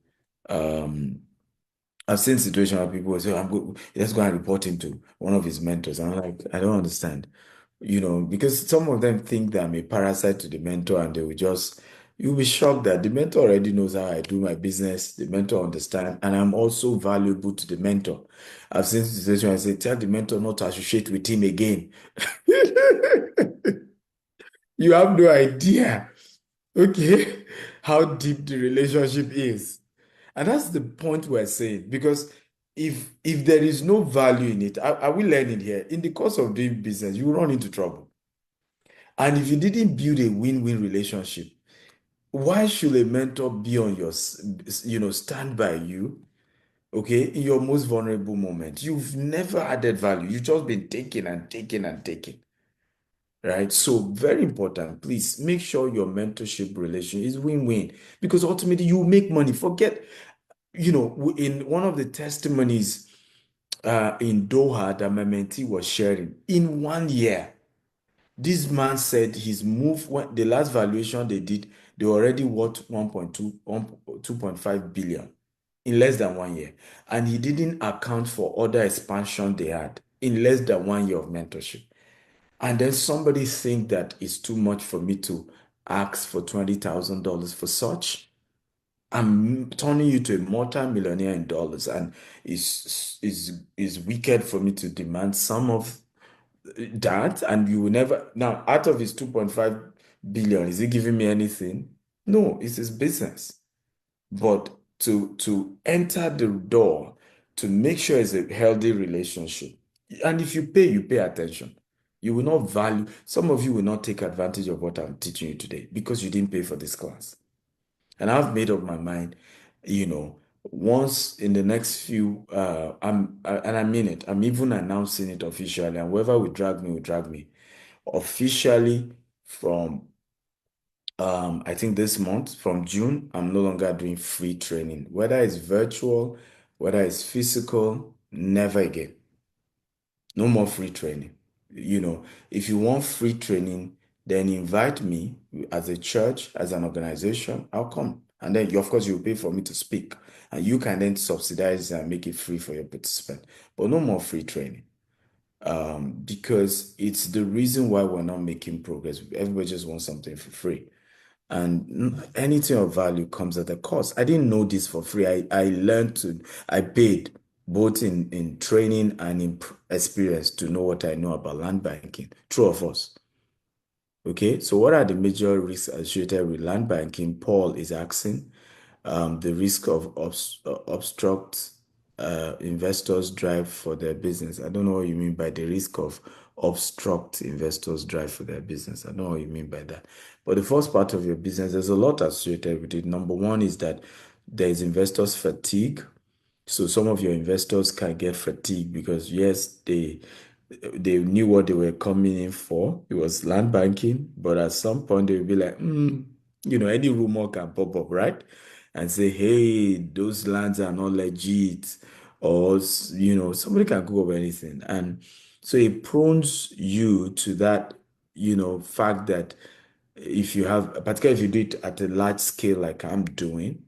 I've seen situations where people will say, I'm good, let's go and report him to one of his mentors. I'm like, I don't understand. Because some of them think that I'm a parasite to the mentor and they will just, you'll be shocked that the mentor already knows how I do my business. The mentor understands, and I'm also valuable to the mentor. I've seen situations where I say, tell the mentor not to associate with him again. You have no idea, okay, how deep the relationship is. And that's the point we're saying. Because if there is no value in it, are we learning here? In the course of doing business, you will run into trouble. And if you didn't build a win-win relationship, why should a mentor be on your, stand by you, okay, in your most vulnerable moment? You've never added value. You've just been taking and taking and taking. Right? So very important. Please make sure your mentorship relation is win-win because ultimately you make money. Forget, in one of the testimonies in Doha that my mentee was sharing, in 1 year, this man said his move, when the last valuation they did, they were already worth 2.5 billion in less than 1 year. And he didn't account for other expansion they had in less than 1 year of mentorship. And then somebody think that it's too much for me to ask for $20,000 for such. I'm turning you to a multi-millionaire in dollars, and is wicked for me to demand some of that, and you will never now out of his 2.5 billion, is he giving me anything? No, it's his business. But to enter the door, to make sure it's a healthy relationship. And if you pay attention. You will not value, some of you will not take advantage of what I'm teaching you today because you didn't pay for this class. And I've made up my mind, once in the next few, and I mean it, I'm even announcing it officially, and whoever will drag me will drag me. Officially from I think this month, from June, I'm no longer doing free training. Whether it's virtual, whether it's physical, never again. No more free training. If you want free training, then invite me as a church, as an organization, I'll come. And then, of course, you'll pay for me to speak. And you can then subsidize and make it free for your participant. But no more free training. Because it's the reason why we're not making progress. Everybody just wants something for free. And anything of value comes at a cost. I didn't know this for free. I paid both in training and in experience to know what I know about land banking. True of us. Okay, so what are the major risks associated with land banking? Paul is asking. The risk of obstruct investors' drive for their business. I don't know what you mean by the risk of obstruct investors' drive for their business. I don't know what you mean by that. But the first part of your business, there's a lot associated with it. Number one is that there is investors' fatigue. So some of your investors can get fatigued because yes, they knew what they were coming in for. It was land banking, but at some point they will be like, any rumor can pop up, right? And say, hey, those lands are not legit, or somebody can Google anything, and so it prones you to that, fact that if you have, particularly if you do it at a large scale like I'm doing,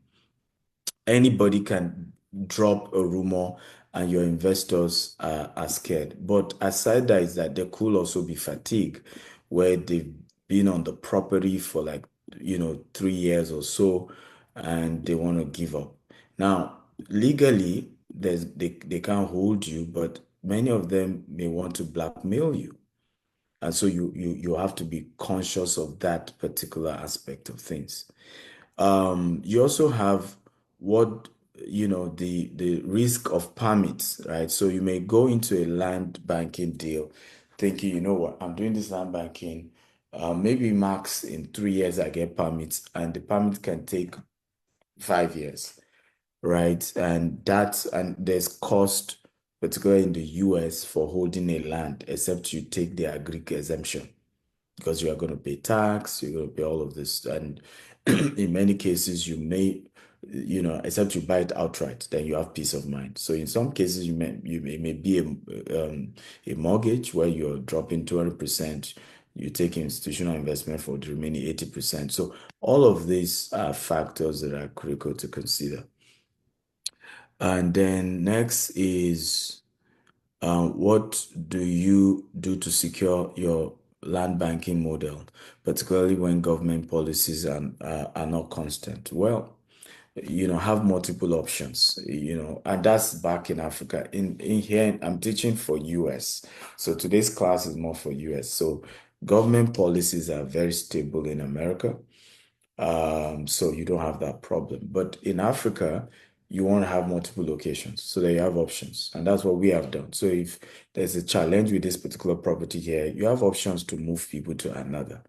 anybody can drop a rumor and your investors are scared. But aside that is that there could also be fatigue where they've been on the property for like, 3 years or so and they want to give up. Now, legally, they can't hold you, but many of them may want to blackmail you. And so you have to be conscious of that particular aspect of things. You also have what the risk of permits, right? So you may go into a land banking deal thinking, you know what, I'm doing this land banking. Maybe max in 3 years I get permits, and the permit can take 5 years, right? And there's cost, particularly in the US, for holding a land, except you take the agri exemption because you are going to pay tax, you're going to pay all of this. And in many cases, you may, except you buy it outright, then you have peace of mind. So in some cases, it may be a mortgage where you're dropping 200%, You take institutional investment for the remaining 80%. So all of these are factors that are critical to consider. And then next is what do you do to secure your land banking model, particularly when government policies are not constant? Well, have multiple options, and that's back in Africa. In here, I'm teaching for US. So today's class is more for US. So government policies are very stable in America. So you don't have that problem. But in Africa, you want to have multiple locations so that you have options. And that's what we have done. So if there's a challenge with this particular property here, you have options to move people to another.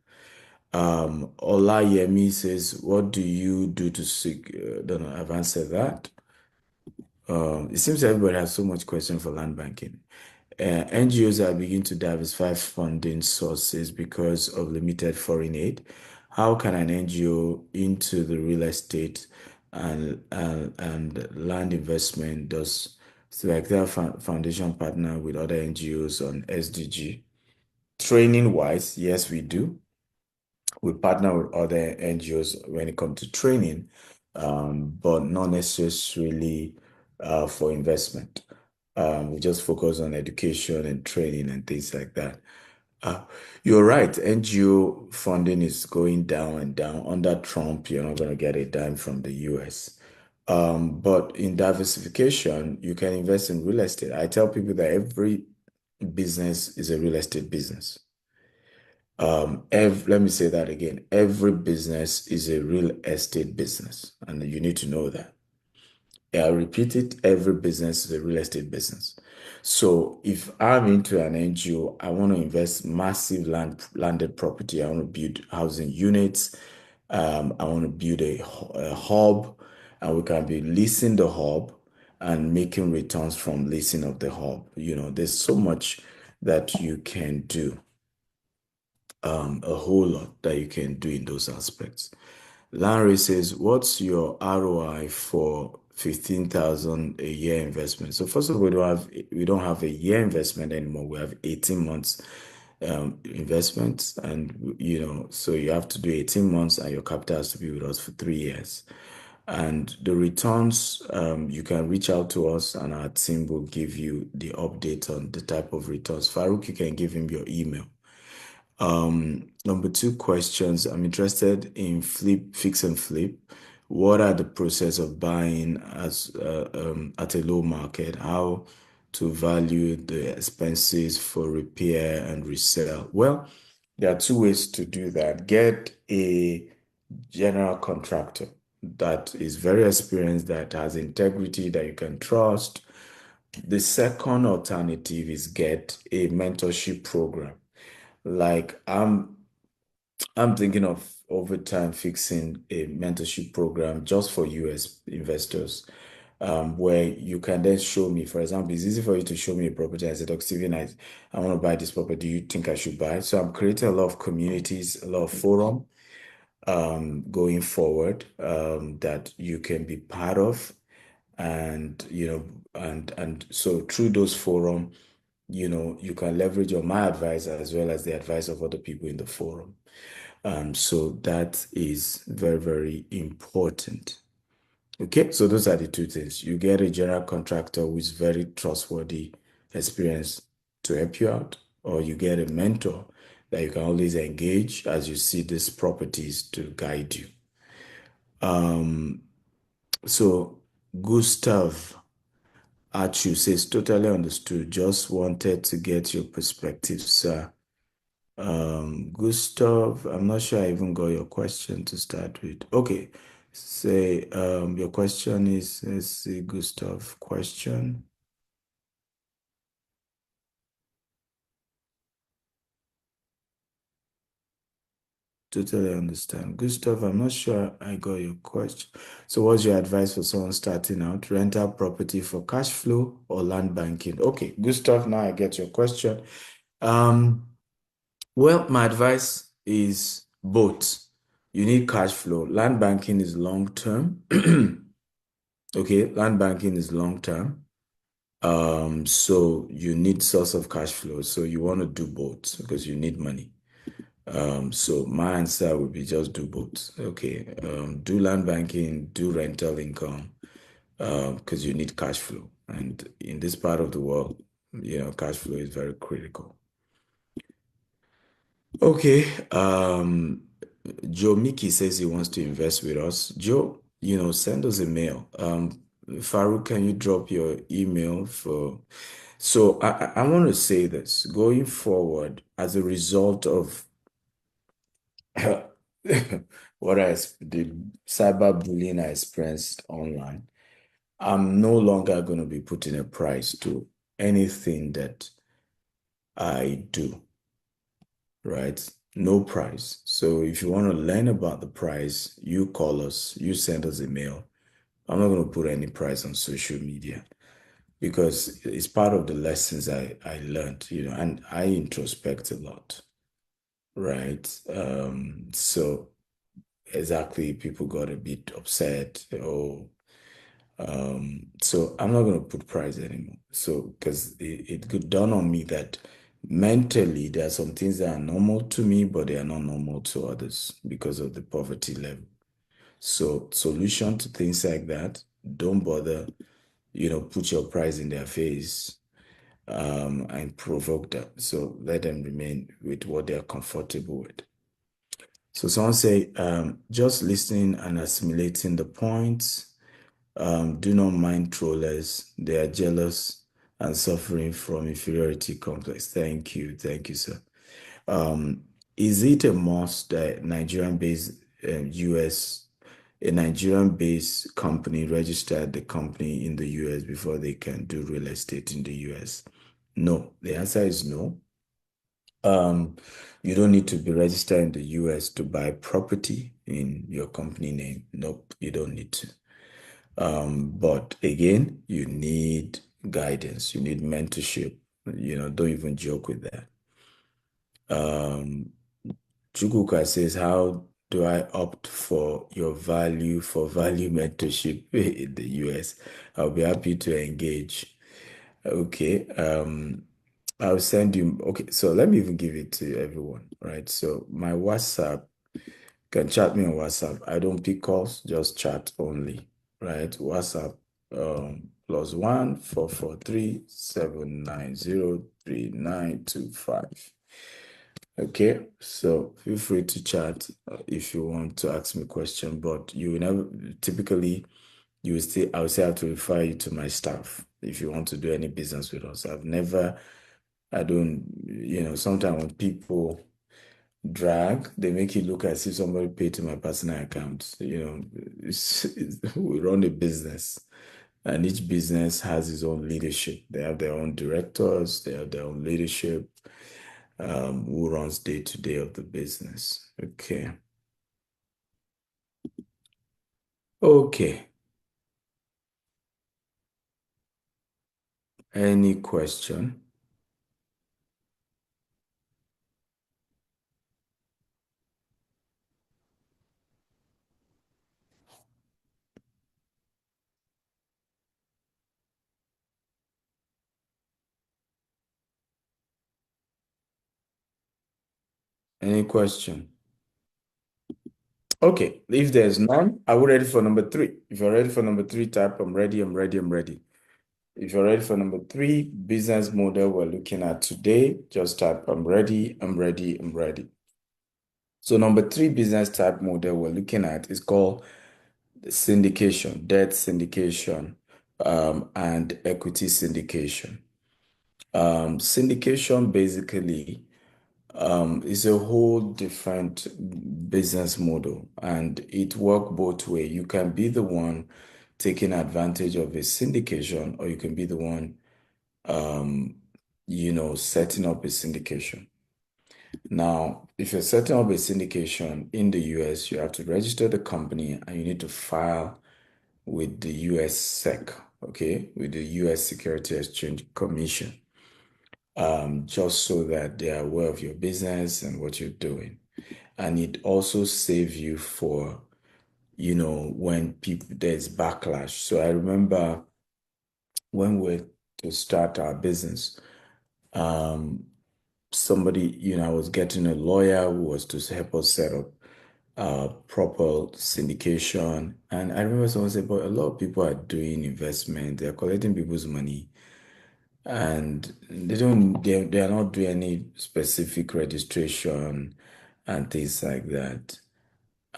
Olayemi says, what do you do to seek? Don't know, I've answered that. It seems everybody has so much question for land banking. NGOs are beginning to diversify funding sources because of limited foreign aid. How can an NGO into the real estate and land investment does like their foundation partner with other NGOs on SDG? Training wise, yes, we do. We partner with other NGOs when it comes to training, but not necessarily for investment. We just focus on education and training and things like that. You're right, NGO funding is going down and down. Under Trump, you're not going to get a dime from the US. But in diversification, you can invest in real estate. I tell people that every business is a real estate business. Let me say that again. Every business is a real estate business, and you need to know that. I'll repeat it. Every business is a real estate business. So if I'm into an NGO, I want to invest massive landed property. I want to build housing units. I want to build a hub, and we can be leasing the hub and making returns from leasing of the hub. There's so much that you can do. A whole lot that you can do in those aspects. Larry says, what's your ROI for 15,000 a year investment? So first of all, we don't have a year investment anymore. We have 18 months investments, and so you have to do 18 months and your capital has to be with us for 3 years. And the returns, you can reach out to us and our team will give you the update on the type of returns. Farouk, you can give him your email. Number 2 questions. I'm interested in fix and flip. What are the process of buying at a low market? How to value the expenses for repair and resell? Well, there are 2 ways to do that. Get a general contractor that is very experienced, that has integrity, that you can trust. The second alternative is get a mentorship program. Like I'm thinking of over time fixing a mentorship program just for US investors, where you can then show me, for example, it's easy for you to show me a property. I said, "Oh, Steven, I want to buy this property. Do you think I should buy?" So I'm creating a lot of communities, a lot of forum going forward that you can be part of. And and so through those forum, you can leverage on my advice as well as the advice of other people in the forum. So that is very, very important. Okay, so those are the 2 things. You get a general contractor who is very trustworthy, experienced to help you out, or you get a mentor that you can always engage as you see these properties to guide you. So Gustav Achu says, totally understood. Just wanted to get your perspective, sir. Gustav, I'm not sure I even got your question to start with. Okay, say your question is, let's see, Gustav question. Totally understand. Gustav, I'm not sure I got your question. So what's your advice for someone starting out? Rental property for cash flow or land banking? Okay, Gustav, now I get your question. Well, my advice is both. You need cash flow. Land banking is long term. Okay, land banking is long term. So you need source of cash flow. So you want to do both because you need money. So my answer would be just do both. Okay. Do land banking, do rental income, because you need cash flow. And in this part of the world, cash flow is very critical. Okay. Joe Mickey says he wants to invest with us. Joe, send us a mail. Farouk, can you drop your email for? So I want to say this going forward as a result of the cyberbullying I experienced online. I'm no longer going to be putting a price to anything that I do, right? No price. So if you want to learn about the price, you call us, you send us a mail. I'm not going to put any price on social media because it's part of the lessons I learned, and I introspect a lot, right? So exactly, people got a bit upset. Oh, so I'm not going to put price anymore. So, because it could dawn on me that mentally there are some things that are normal to me, but they are not normal to others because of the poverty level. So, solution to things like that, don't bother, put your price in their face, and provoke them. So let them remain with what they're comfortable with. So someone say, just listening and assimilating the points. Do not mind trollers. They are jealous and suffering from inferiority complex. Thank you. Thank you, sir. Is it a must that Nigerian-based US, a Nigerian-based company register the company in the US before they can do real estate in the US? No. The answer is no. Um, you don't need to be registered in the US to buy property in your company name. Nope, you don't need to. But again, you need guidance, you need mentorship. Don't even joke with that. Chukuka says, how do I opt for your value mentorship in the US? I'll be happy to engage. Okay. I'll send you. Okay, so let me even give it to everyone, right? So my WhatsApp, can chat me on WhatsApp. I don't pick calls, just chat only, right? WhatsApp +1 443 790 3925. Okay, so feel free to chat if you want to ask me a question, but you will never typically you will still I will still have to refer you to my staff if you want to do any business with us. I don't, sometimes when people drag, they make it look as if somebody paid to my personal account. We run a business, and each business has its own leadership. They have their own directors, they have their own leadership, who runs day to day of the business. Okay. Okay. Any question? Any question? Okay, if there's none, are we ready for number three? If you're ready for number three, type I'm ready, I'm ready, I'm ready. If you're ready for number three, business model we're looking at today, just type I'm ready, I'm ready, I'm ready. So number three business type model we're looking at is called syndication, debt syndication, and equity syndication. Syndication basically is a whole different business model, and it works both ways. You can be the one taking advantage of a syndication, or you can be the one setting up a syndication. Now, if you're setting up a syndication in the US, you have to register the company and you need to file with the US SEC, okay, with the US Security Exchange Commission, just so that they are aware of your business and what you're doing. And it also saves you for, when there's backlash. So I remember when we're to start our business, somebody, I was getting a lawyer who was to help us set up proper syndication. And I remember someone said, but a lot of people are doing investment, they're collecting people's money, and they are not doing any specific registration and things like that.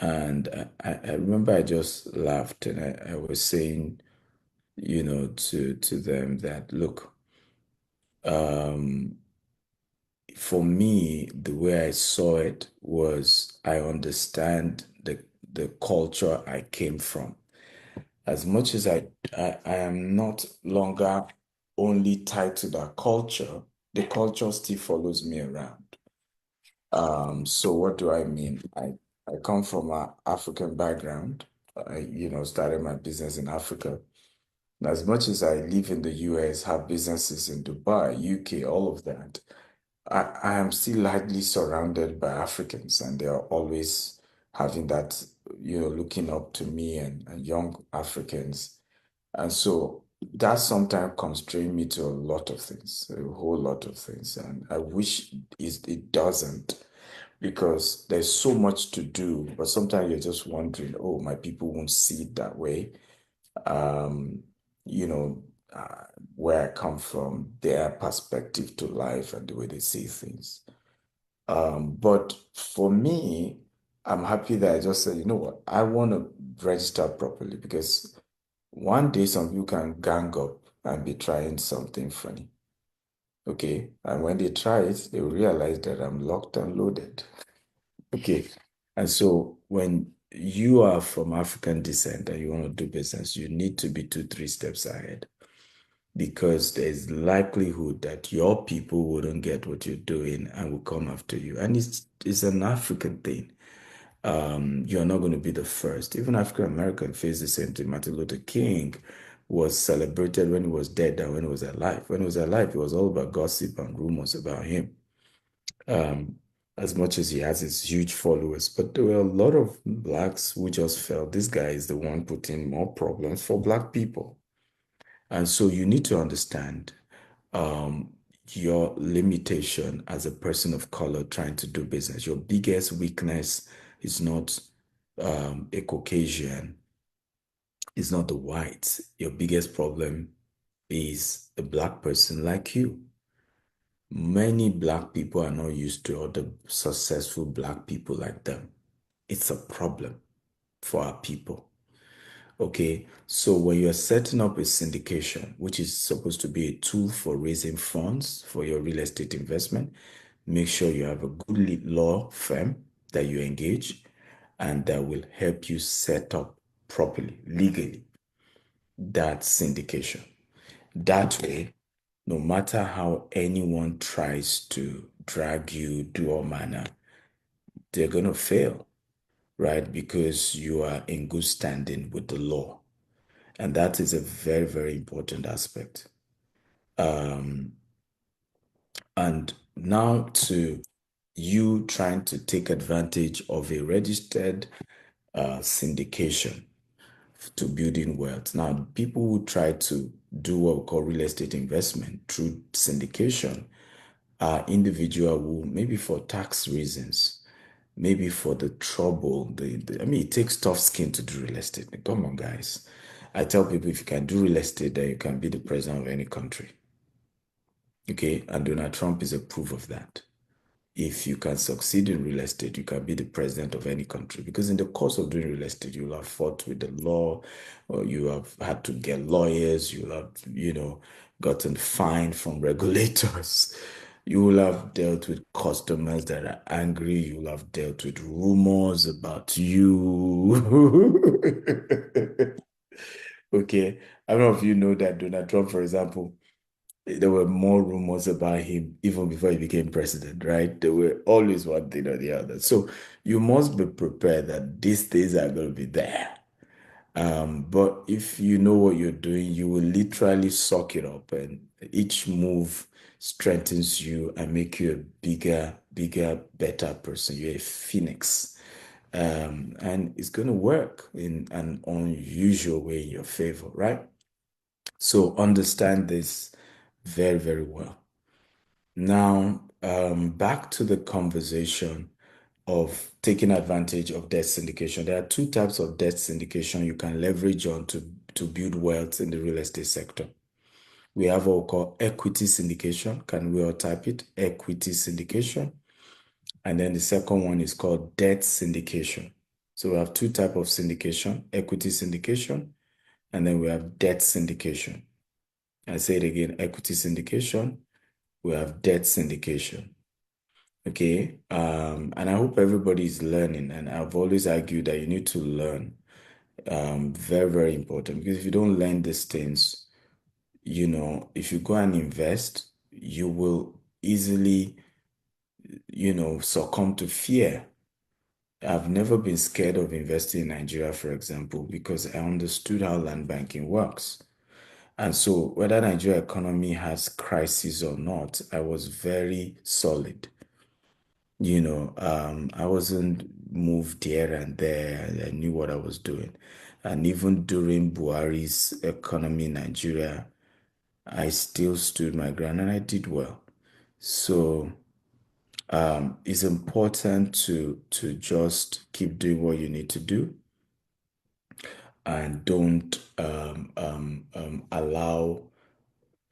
And I remember I just laughed and I was saying, to them that, look, um, for me, the way I saw it was I understand the culture I came from. As much as I am not longer only tied to that culture, the culture still follows me around. So what do I mean? I come from an African background. I started my business in Africa. As much as I live in the US, have businesses in Dubai, UK, all of that, I am still largely surrounded by Africans, and they are always having that, looking up to me and young Africans. And so that sometimes constrains me to a lot of things, a whole lot of things. And I wish it doesn't, because there's so much to do, but sometimes you're just wondering, oh, my people won't see it that way. Um, you know, where I come from, their perspective to life and the way they see things. But for me, I'm happy that I just said, you know what, I want to register properly, because one day some people can gang up and be trying something funny. Okay. And when they try it, they will realize that I'm locked and loaded. Okay. And so when you are from African descent and you want to do business, you need to be 2, 3 steps ahead, because there's likelihood that your people wouldn't get what you're doing and will come after you. And it's an African thing. You're not going to be the first. Even African American face the same thing. Martin Luther King was celebrated when he was dead than when he was alive. When he was alive, it was all about gossip and rumors about him. Um, as much as he has his huge followers, but there were a lot of blacks who just felt this guy is the one putting more problems for black people. And so you need to understand um, your limitation as a person of color trying to do business. Your biggest weakness is not a Caucasian, is not the white. Your biggest problem is a black person like you. Many black people are not used to other successful black people like them. It's a problem for our people. Okay, so when you're setting up a syndication, which is supposed to be a tool for raising funds for your real estate investment, make sure you have a good law firm that you engage and that will help you set up properly, legally, that syndication. That way, no matter how anyone tries to drag you, do all manner, they're going to fail, right? Because you are in good standing with the law. And that is a very, very important aspect. Um, and now to you trying to take advantage of a registered syndication to building wealth. Now, people who try to do what we call real estate investment through syndication are individual who, maybe for tax reasons, maybe for the trouble, I mean, it takes tough skin to do real estate. Come on, guys. I tell people, if you can do real estate, then you can be the president of any country. Okay, and Donald Trump is a proof of that. If you can succeed in real estate, you can be the president of any country. Because in the course of doing real estate, you'll have fought with the law, or you have had to get lawyers, you'll have, gotten fined from regulators. You will have dealt with customers that are angry. You will have dealt with rumors about you. Okay. I don't know if you know that Donald Trump, for example, there were more rumors about him even before he became president, right? There were always one thing or the other. So you must be prepared that these things are going to be there. But if you know what you're doing, you will literally suck it up, and each move strengthens you and make you a bigger, better person. You're a phoenix. And it's going to work in an unusual way in your favor, right? So understand this very, very well. Now, back to the conversation of taking advantage of debt syndication. There are two types of debt syndication you can leverage on to build wealth in the real estate sector. We have what we call equity syndication. Can we all type it? Equity syndication. And then the second one is called debt syndication. So we have two types of syndication, equity syndication, and then we have debt syndication. I say it again, equity syndication, we have debt syndication. Okay, and I hope everybody is learning, and I've always argued that you need to learn. Very, very important, because if you don't learn these things, if you go and invest, you will easily, succumb to fear. I've never been scared of investing in Nigeria, for example, because I understood how land banking works. And so whether Nigeria economy has crisis or not, I was very solid. I wasn't moved here and there. I knew what I was doing. And even during Buhari's economy in Nigeria, I still stood my ground and I did well. So it's important to just keep doing what you need to do, and don't allow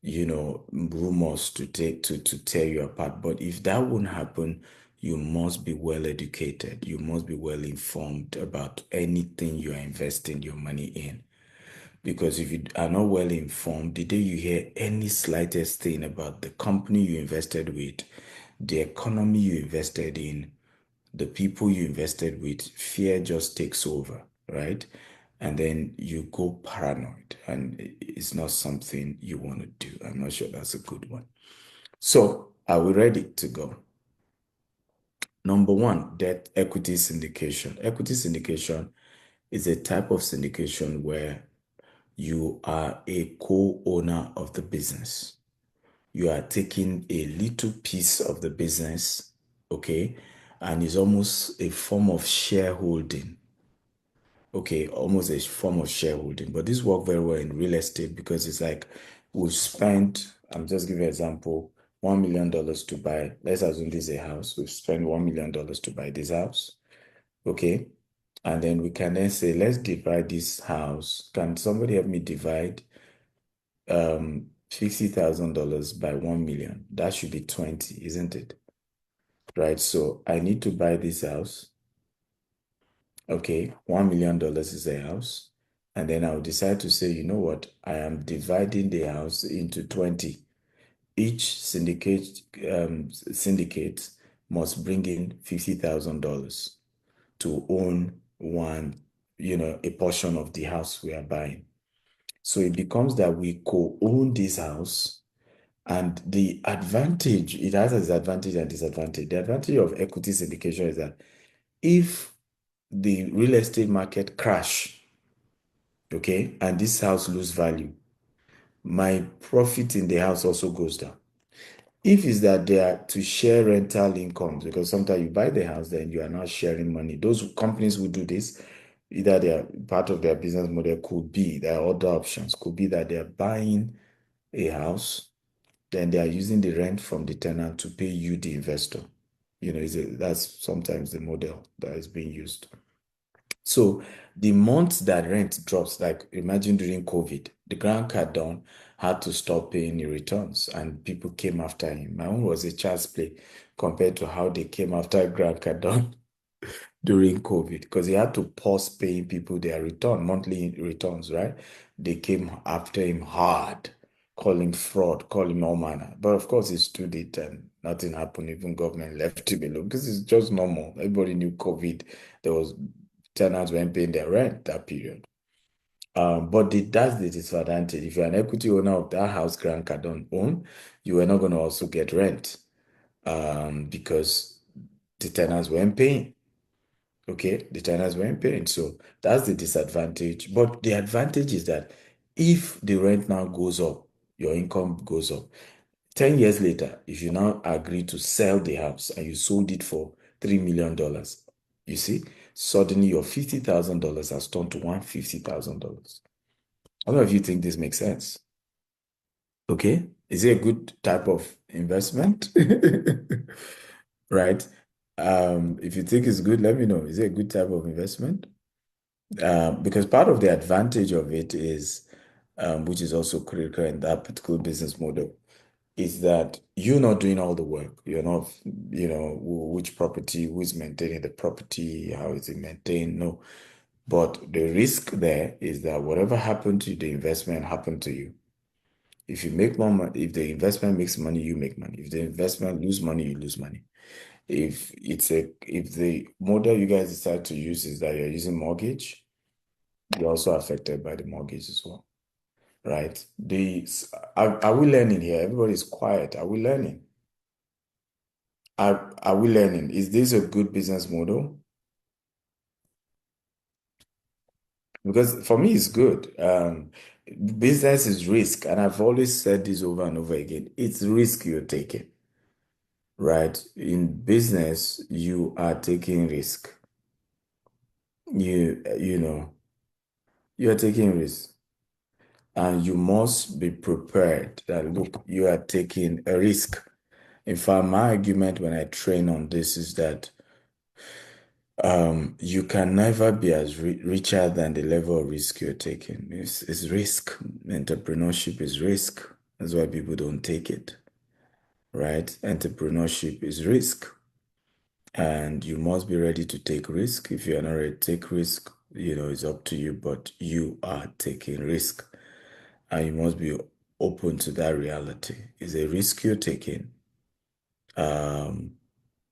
rumors to tear you apart. But if that won't happen, you must be well educated. You must be well informed about anything you are investing your money in. Because if you are not well informed, the day you hear any slightest thing about the company you invested with, the economy you invested in, the people you invested with, fear just takes over, right? And then you go paranoid, and it's not something you want to do. I'm not sure that's a good one. So, are we ready to go? Number one, debt equity syndication. Equity syndication is a type of syndication where you are a co-owner of the business. You are taking a little piece of the business, okay? And it's almost a form of shareholding. Okay, almost a form of shareholding. But this works very well in real estate, because it's like we've spent, I'm just giving an example, $1 million to buy, let's assume this is a house. We've spent $1 million to buy this house. Okay. And then we can then say, let's divide this house. Can somebody help me divide $50,000 by 1 million? That should be 20, isn't it? Right. So I need to buy this house. Okay, $1 million is a house. And then I'll decide to say, you know what? I am dividing the house into 20. Each syndicate must bring in $50,000 to own a portion of the house we are buying. So it becomes that we co-own this house. And the advantage, it has its advantage and disadvantage. The advantage of equity syndication is that if the real estate market crash, okay, and this house lose value, my profit in the house also goes down. If it's that they are to share rental incomes, because sometimes you buy the house, then you are not sharing money. Those companies who do this, either they are part of their business model, could be, there are other options, could be that they are buying a house, then they are using the rent from the tenant to pay you, the investor. That's sometimes the model that is being used. So the month that rent drops, like imagine during COVID, the Grand Cardone had to stop paying the returns, and people came after him. My own was a child's play compared to how they came after Grand Cardone during COVID, because he had to pause paying people their monthly returns, right? They came after him hard, call him fraud, call him all manner. But of course, he stood it and nothing happened. Even government left him alone, because it's just normal. Everybody knew COVID. Tenants weren't paying their rent that period. But that's the disadvantage. If you're an equity owner of that house Grand Cardone own, you are not going to also get rent because the tenants weren't paying. Okay, the tenants weren't paying. So that's the disadvantage. But the advantage is that if the rent now goes up, your income goes up. 10 years later, if you now agree to sell the house and you sold it for $3 million, you see, suddenly your $50,000 has turned to $150,000. How many of you think this makes sense? Okay, Is it a good type of investment? Right? If you think it's good, let me know. Is it a good type of investment? Because part of the advantage of it is, which is also critical in that particular business model, is that you're not doing all the work. You're not, which property, who's maintaining the property, how is it maintained? No. But the risk there is that whatever happened to the investment happened to you. If you make more money, if the investment makes money, you make money. If the investment lose money, you lose money. If the model you guys decide to use is that you're using mortgage, you're also affected by the mortgage as well, right? Are we learning here? Everybody's quiet. Are we learning? Are we learning? Is this a good business model? Because for me, it's good. Business is risk, and I've always said this over and over again. It's risk you're taking, right? In business, you are taking risk. You are taking risk, and you must be prepared that look, you are taking a risk. In fact, my argument when I train on this is that you can never be as richer than the level of risk you're taking. It's risk. Entrepreneurship is risk. That's why people don't take it, right? Entrepreneurship is risk. And you must be ready to take risk. If you are not ready to take risk, it's up to you, but you are taking risk. And you must be open to that reality. It's a risk you're taking.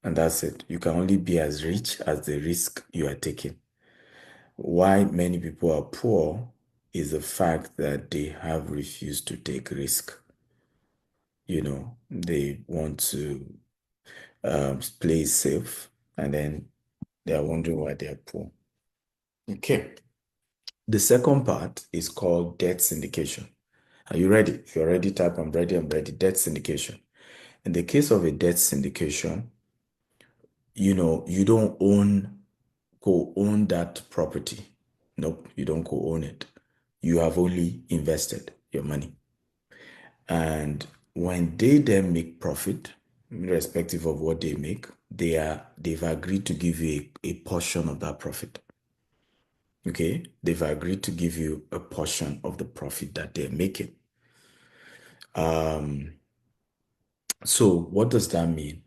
And that's it. You can only be as rich as the risk you are taking. Why many people are poor is the fact that they have refused to take risk. They want to play safe, and then they are wondering why they are poor. Okay. The second part is called debt syndication. Are you ready? If you're ready, type I'm ready, I'm ready. Debt syndication. In the case of a debt syndication, you don't co-own that property. Nope, you don't co-own it. You have only invested your money. And when they then make profit, irrespective of what they make, they've agreed to give you a portion of that profit. Okay? They've agreed to give you a portion of the profit that they're making. So what does that mean?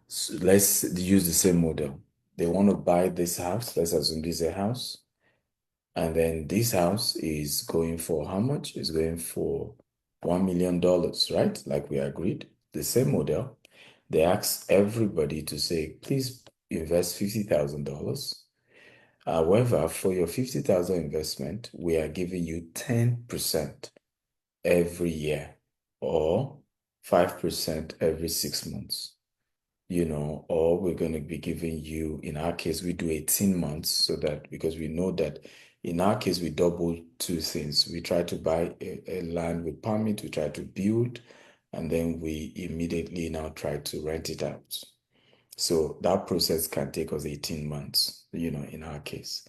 So let's use the same model. They want to buy this house. Let's assume this is a house. And then this house is going for how much? It's going for $1 million, right? Like we agreed. The same model. They ask everybody to say, please invest $50,000. However, for your 50,000 investment, we are giving you 10% every year or 5% every 6 months. Or we're going to be giving you, in our case, we do 18 months so that, because we know that in our case, we double two things. We try to buy a land with permit, we try to build, and then we immediately now try to rent it out. So that process can take us 18 months, in our case.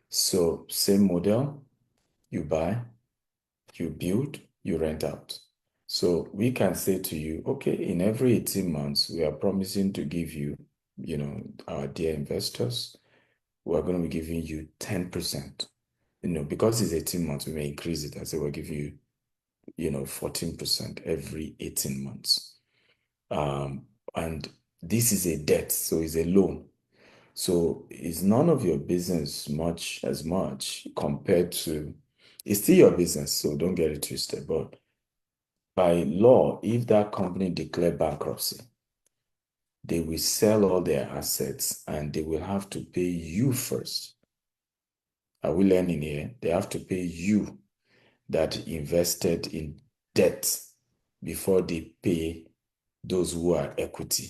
So same model, you buy, you build, you rent out. So we can say to you, okay, in every 18 months, we are promising to give you, our dear investors, we're going to be giving you 10%. Because it's 18 months, we may increase it. I say we'll give you, 14% every 18 months. And this is a debt, so it's a loan. So it's none of your business as much compared to, it's still your business, so don't get it twisted. But by law, if that company declare bankruptcy, they will sell all their assets and they will have to pay you first. Are we learning here? They have to pay you that invested in debt before they pay those who are equity.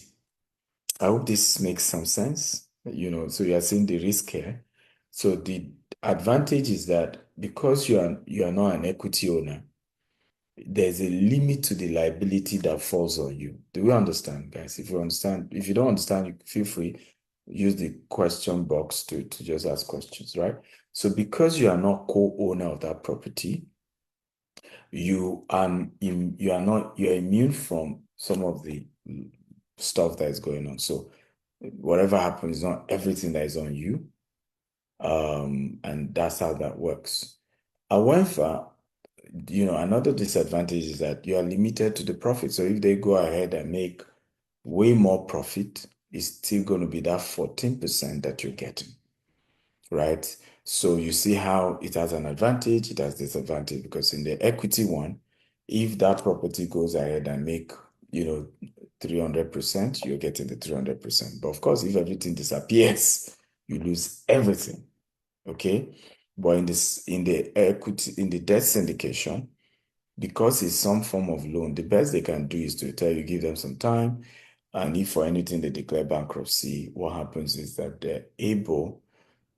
I hope this makes some sense. So you are seeing the risk here. So the advantage is that because you are not an equity owner, there's a limit to the liability that falls on you. Do we understand, guys? If you understand, if you don't understand, you feel free, use the question box to just ask questions, right? So because you are not co-owner of that property, you're immune from some of the stuff that is going on. So whatever happens, not everything that is on you. And that's how that works. However, another disadvantage is that you are limited to the profit. So if they go ahead and make way more profit, it's still going to be that 14% that you're getting, right? So you see how it has an advantage, it has disadvantage, because in the equity one, if that property goes ahead and make, 300%, you're getting the 300%. But of course, if everything disappears, you lose everything. Okay. But in the equity, in the debt syndication, because it's some form of loan, the best they can do is to tell you, give them some time. And if for anything they declare bankruptcy, what happens is that they're able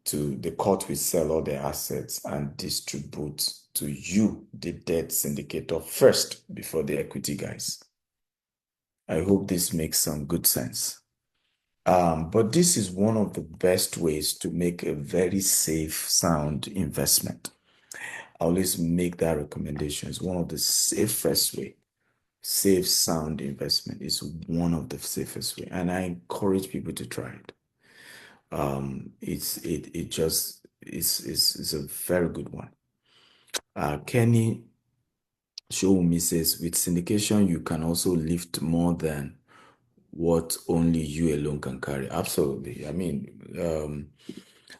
to, the court will sell all their assets and distribute to you, the debt syndicator, first before the equity guys. I hope this makes some good sense. But this is one of the best ways to make a very safe, sound investment. I always make that recommendation. It's one of the safest way. Safe, sound investment is one of the safest way, and I encourage people to try it. It's a very good one. Kenny Showumi says, with syndication, you can also lift more than what only you alone can carry. Absolutely. I mean,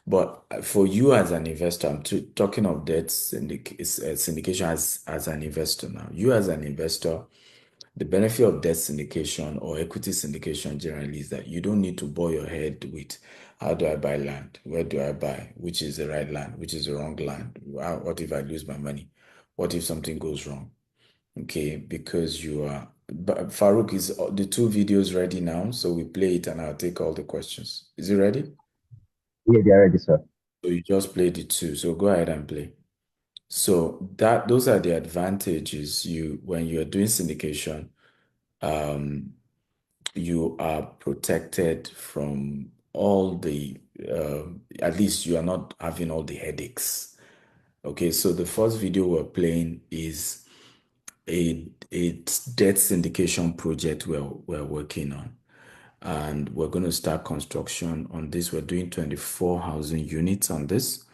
but for you as an investor, I'm talking of debt syndication as an investor now. You as an investor, the benefit of debt syndication or equity syndication generally is that you don't need to bore your head with how do I buy land? Where do I buy? Which is the right land? Which is the wrong land? What if I lose my money? What if something goes wrong? Okay, because you are. But Farouk, is the two videos ready now? So we play it and I'll take all the questions. Is it ready? Yeah, they're ready, sir. So you just played the two. So go ahead and play. So those are the advantages when you're doing syndication. You are protected from all the, at least you are not having all the headaches. Okay, so the first video we're playing is a debt syndication project we're working on. And we're going to start construction on this. We're doing 24 housing units on this.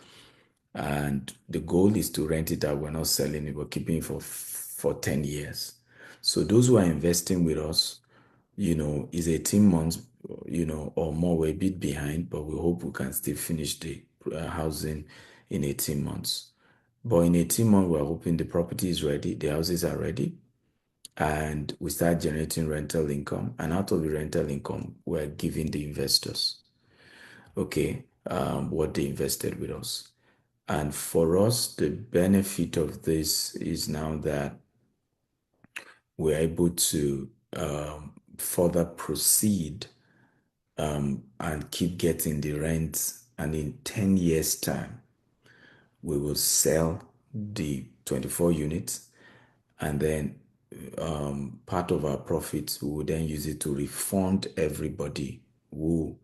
And the goal is to rent it out. We're not selling it. We're keeping it for 10 years. So those who are investing with us, is 18 months, or more. We're a bit behind, but we hope we can still finish the housing in 18 months. But in 18 months, we're hoping the property is ready, the houses are ready, and we start generating rental income. And out of the rental income, we're giving the investors, okay, what they invested with us. And for us, the benefit of this is now that we're able to further proceed and keep getting the rent. And in 10 years' time, we will sell the 24 units, and then part of our profits, we will then use it to refund everybody who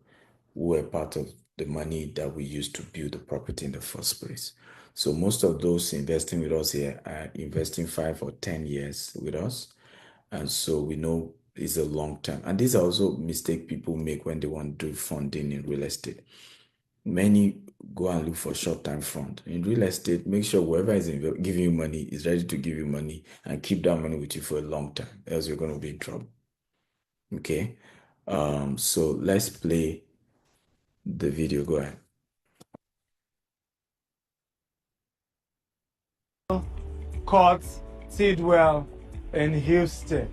were part of the money that we used to build the property in the first place. So most of those investing with us here are investing 5 or 10 years with us. And so we know it's a long term. And these are also mistakes people make when they want to do funding in real estate. Many go and look for short-term fund. In real estate, make sure whoever is giving you money is ready to give you money and keep that money with you for a long time, else you're going to be in trouble. Okay, so let's play the video. Go ahead. Court Tidwell in Houston.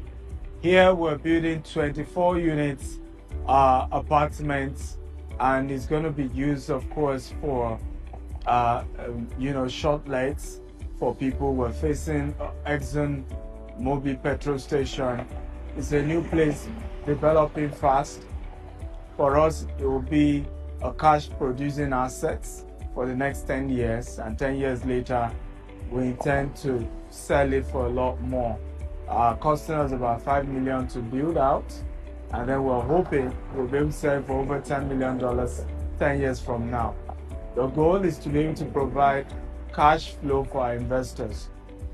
Here we're building 24 units apartments, and it's going to be used, of course, for short lights for people. We're facing Exxon Mobil petrol station. It's a new place developing fast. For us, it will be a cash producing assets for the next 10 years, and 10 years later we intend to sell it for a lot more. Costing us about $5 million to build out, and then we're hoping we'll be able to sell for over $10 million 10 years from now. The goal is to be able to provide cash flow for our investors.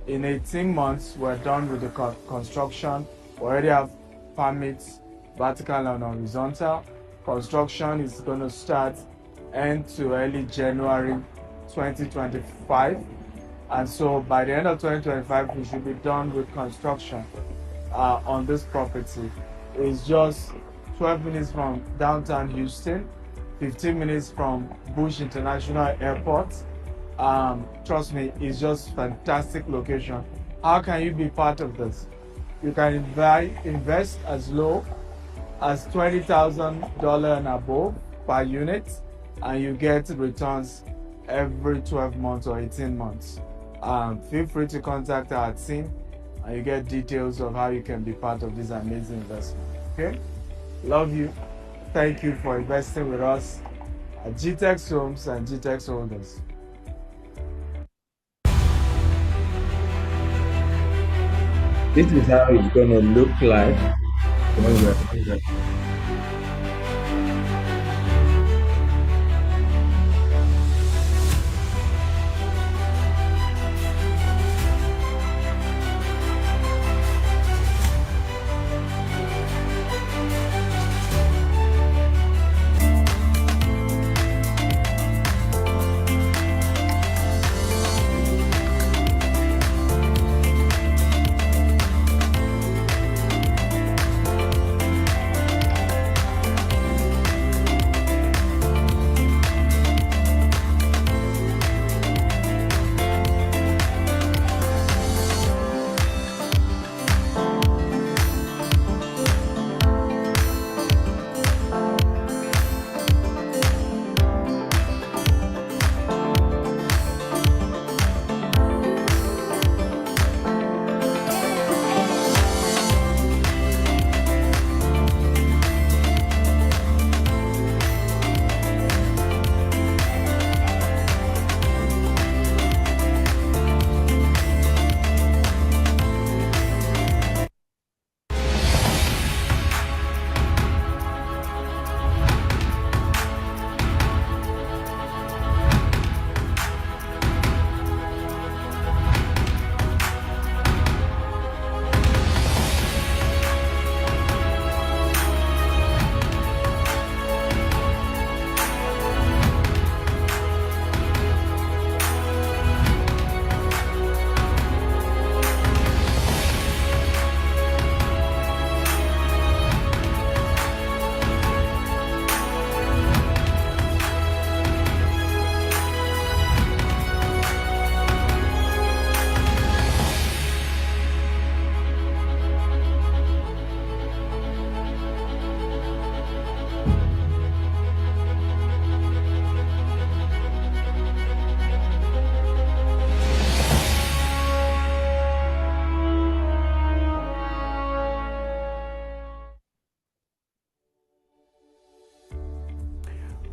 In 18 months, we're done with the construction. We already have permits, vertical and horizontal. Construction is going to start end to early January 2025. And so by the end of 2025, we should be done with construction on this property. It's just 12 minutes from downtown Houston, 15 minutes from Bush International Airport. Trust me, it's just fantastic location. How can you be part of this? You can invest as low as $20,000 and above per unit, and you get returns every 12 months or 18 months. Feel free to contact our team and you get details of how you can be part of this amazing investment. Okay? Love you. Thank you for investing with us at GTEX Homes and GTEX Holdings. This is how it's gonna look like when we're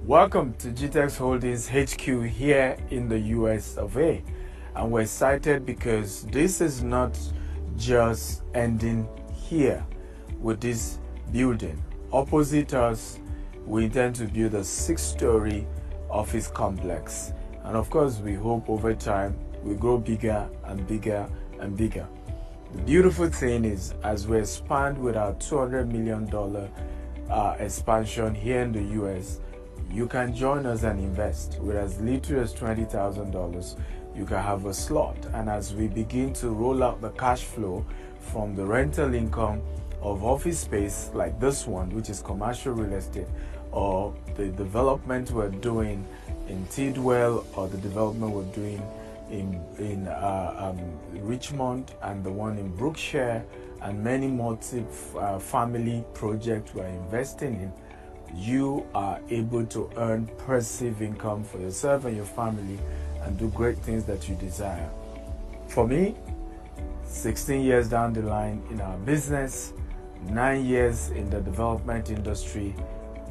Welcome to GTEX Holdings HQ here in the US of A. And we're excited because this is not just ending here with this building. Opposite us, we intend to build a 6-story office complex. And of course, we hope over time we grow bigger and bigger and bigger. The beautiful thing is, as we expand with our $200 million expansion here in the US, you can join us and invest with as little as $20,000. You can have a slot, and as we begin to roll out the cash flow from the rental income of office space like this one, which is commercial real estate, or the development we're doing in Tidwell, or the development we're doing in Richmond, and the one in Brookshire, and many multi-family projects we're investing in, you are able to earn passive income for yourself and your family and do great things that you desire. For me, 16 years down the line in our business, 9 years in the development industry,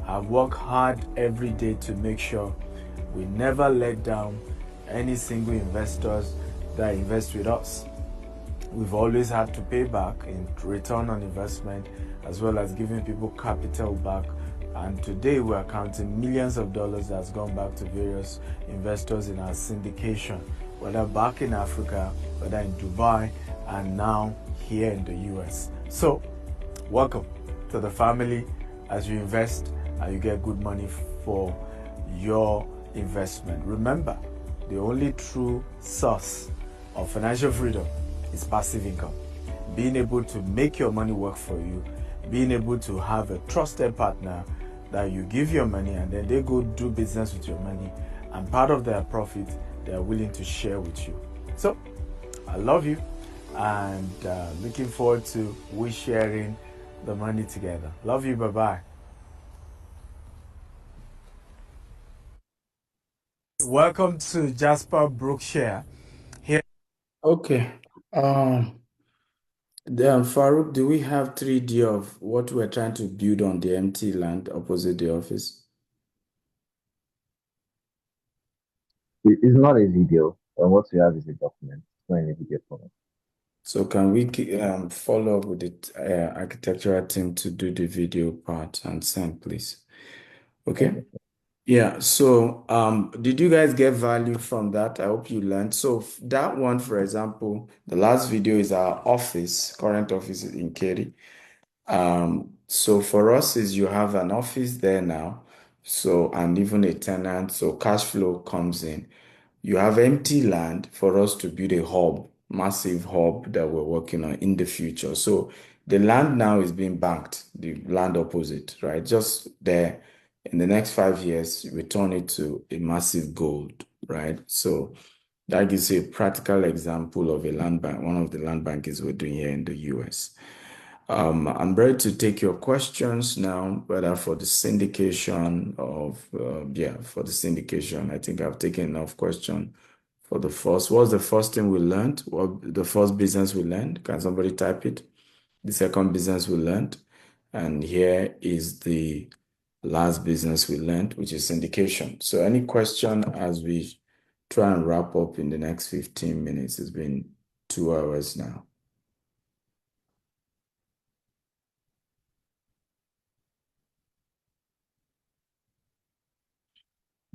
I've worked hard every day to make sure we never let down any single investors that invest with us. We've always had to pay back in return on investment, as well as giving people capital back. And today we're counting millions of dollars that's gone back to various investors in our syndication whether back in Africa, whether in Dubai, and now here in the US. So, welcome to the family as you invest and you get good money for your investment. Remember, the only true source of financial freedom is passive income. Being able to make your money work for you, being able to have a trusted partner that you give your money and then they go do business with your money, and part of their profit they are willing to share with you. So, I love you and looking forward to we sharing the money together. Love you. Bye-bye. Welcome to Jasper Brookshire. Here. Okay. Then Farouk, do we have 3D of what we're trying to build on the empty land opposite the office? It's not a video. And what we have is a document. It's not in a video format. So can we follow up with the architectural team to do the video part and send, please? Okay. Yeah. So did you guys get value from that? I hope you learned. So that one, for example, the last video is our office, current office in Kerry. So for us is you have an office there now, so and even a tenant, so cash flow comes in. You have empty land for us to build a hub, massive hub that we're working on in the future. So the land now is being banked, the land opposite, right? Just there in the next 5 years, we turn it to a massive gold, right? So that gives you a practical example of a land bank, one of the land bankings we're doing here in the US. I'm ready to take your questions now, whether for the syndication for the syndication. I think I've taken enough question for the first. What's the first thing we learned? What the first business we learned? Can somebody type it? The second business we learned. And here is the last business we learned, which is syndication. So any question as we try and wrap up in the next 15 minutes? It's been 2 hours now.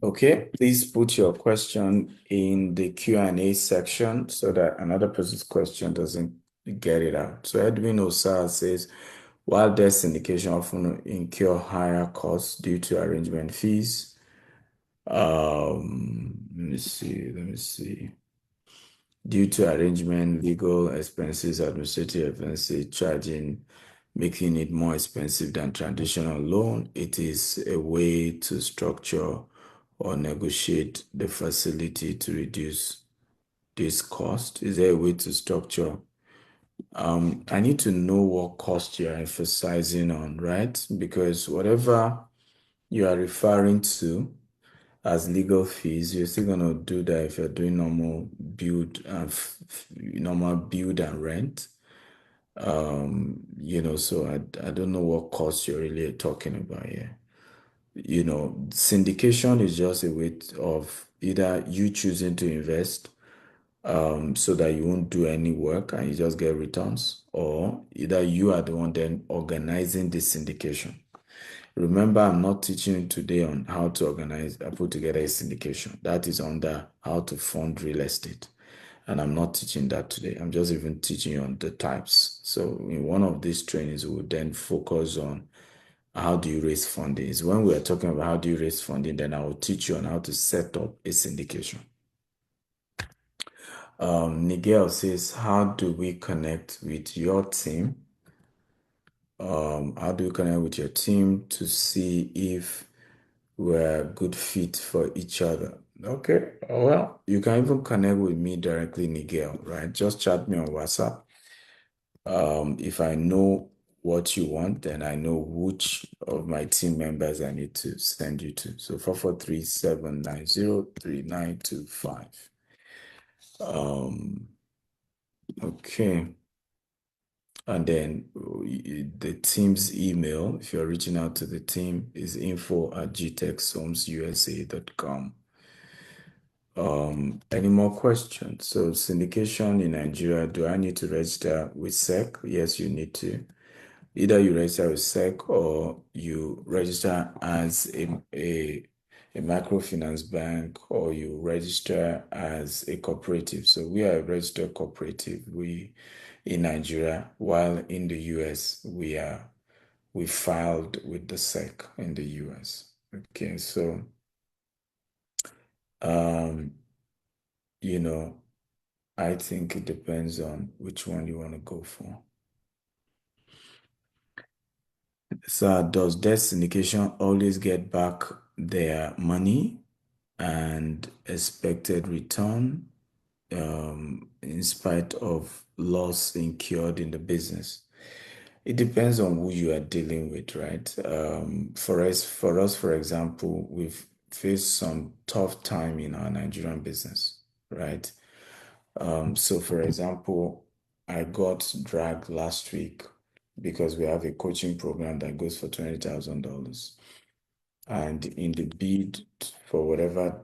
Okay, please put your question in the Q&A section so that another person's question doesn't get it out. So Edwin Osar says, while debt syndication often incur higher costs due to arrangement fees, let me see. Due to arrangement, legal expenses, administrative expenses, making it more expensive than traditional loan, it is a way to structure or negotiate the facility to reduce this cost. Is there a way to structure? I need to know what cost you're emphasizing on, right? Because whatever you are referring to as legal fees, you're still gonna do that if you're doing normal build and rent. So I don't know what cost you're really talking about here. Syndication is just a way of either you choosing to invest so that you won't do any work and you just get returns, or either you are the one then organizing the syndication. Remember, I'm not teaching you today on how to put together a syndication. That is under how to fund real estate. And I'm not teaching that today. I'm just even teaching you on the types. So in one of these trainings, we will then focus on how do you raise funding. Is when we are talking about how do you raise funding, then I will teach you on how to set up a syndication. Nigel says, how do we connect with your team? How do we connect with your team to see if we're a good fit for each other? Okay, well, you can even connect with me directly, Nigel, right? Just chat me on WhatsApp. If I know what you want, then I know which of my team members I need to send you to. So 443-790-3925. Okay. And then the team's email, if you're reaching out to the team, is info@gtechshomesusa.com. Any more questions? So syndication in Nigeria, do I need to register with SEC? Yes, you need to. Either you register with SEC or you register as a a microfinance bank or you register as a cooperative. So we are a registered cooperative. We in Nigeria, while in the US we filed with the SEC in the US. Okay, so you know, I think it depends on which one you want to go for. So does debt syndication always get back their money and expected return in spite of loss incurred in the business? It depends on who you are dealing with, right? For us, for example, we've faced some tough time in our Nigerian business, right? So for example, I got dragged last week because we have a coaching program that goes for $20,000. And in the bid for whatever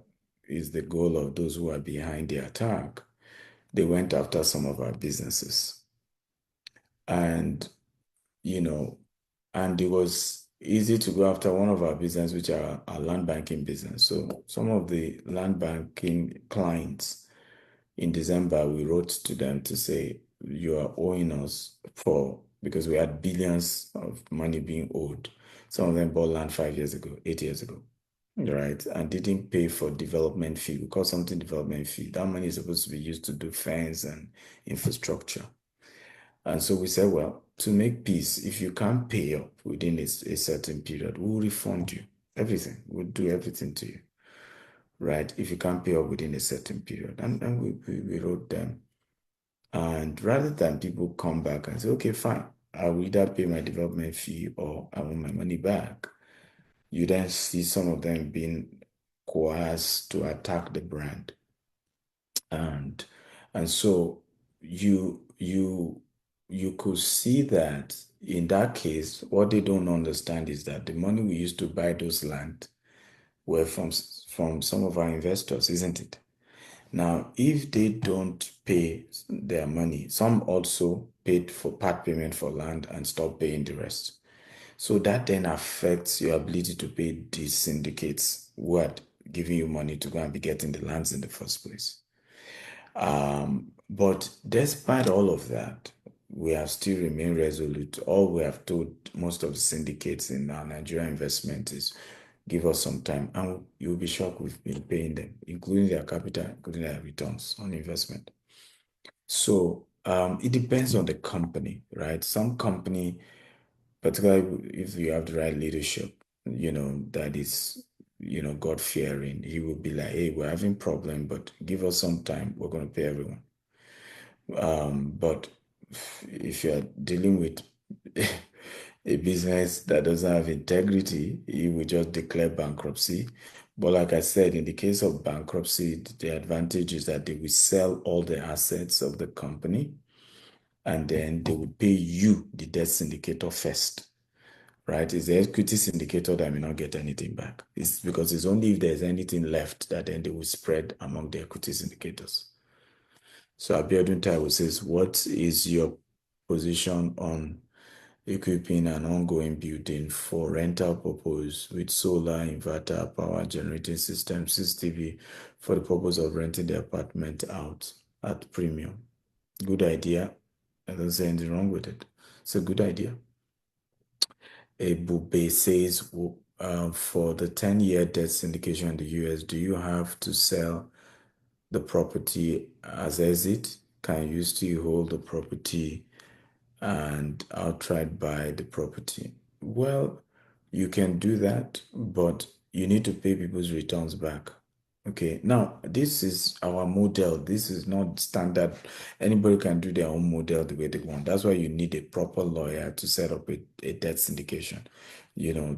is the goal of those who are behind the attack, they went after some of our businesses. And, and it was easy to go after one of our business, which are our land banking business. So some of the land banking clients in December, we wrote to them to say, you are owing us because we had billions of money being owed. Some of them bought land 5 years ago, 8 years ago, right? And didn't pay for development fee. We call something development fee. That money is supposed to be used to do fence and infrastructure. And so we said, well, to make peace, if you can't pay up within a certain period, we'll refund you everything. We'll do everything to you, right? If you can't pay up within a certain period. And we wrote them. And rather than people come back and say, okay, fine, I will either pay my development fee or I want my money back, you then see some of them being coerced to attack the brand. And so you could see that in that case, what they don't understand is that the money we used to buy those land were from some of our investors, isn't it? Now, if they don't pay their money, some also paid for part payment for land and stop paying the rest. So that then affects your ability to pay these syndicates who are giving you money to go and be getting the lands in the first place. But despite all of that, we have still remained resolute. All we have told most of the syndicates in our Nigerian investment is give us some time and you'll be shocked we've been paying them, including their capital, including their returns on investment. So it depends on the company, right? Some company, particularly if you have the right leadership, that is, God-fearing, he will be like, hey, we're having problem, but give us some time. We're going to pay everyone. But if you're dealing with a business that doesn't have integrity, you will just declare bankruptcy. But like I said, in the case of bankruptcy, the advantage is that they will sell all the assets of the company and then they will pay you, the debt syndicator, first. Right? It's the equity syndicator that may not get anything back. It's because it's only if there's anything left that then they will spread among the equity syndicators. So Abiodun Taiwo says, what is your position on equipping an ongoing building for rental purpose with solar, inverter, power generating system, CCTV for the purpose of renting the apartment out at premium? Good idea. I don't see anything wrong with it. It's a good idea. Ebube says, for the 10-year debt syndication in the US, do you have to sell the property as exit? Can you still hold the property and outright buy the property? Well, you can do that, but you need to pay people's returns back. Okay, now this is our model. This is not standard. Anybody can do their own model the way they want. That's why you need a proper lawyer to set up a debt syndication.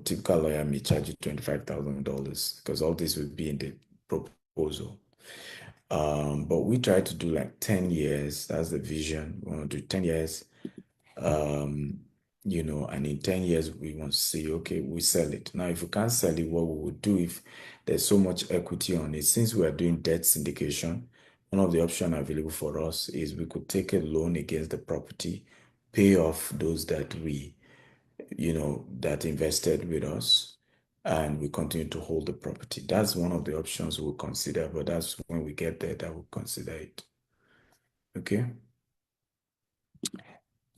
Typical lawyer may charge you $25,000 because all this will be in the proposal. But we try to do like 10 years. That's the vision. We want to do 10 years. And in 10 years, we want to say, okay, we sell it. Now, if we can't sell it, what we would do if there's so much equity on it, since we are doing debt syndication, one of the options available for us is we could take a loan against the property, pay off those that that invested with us, and we continue to hold the property. That's one of the options we'll consider, but that's when we get there that we'll consider it. Okay?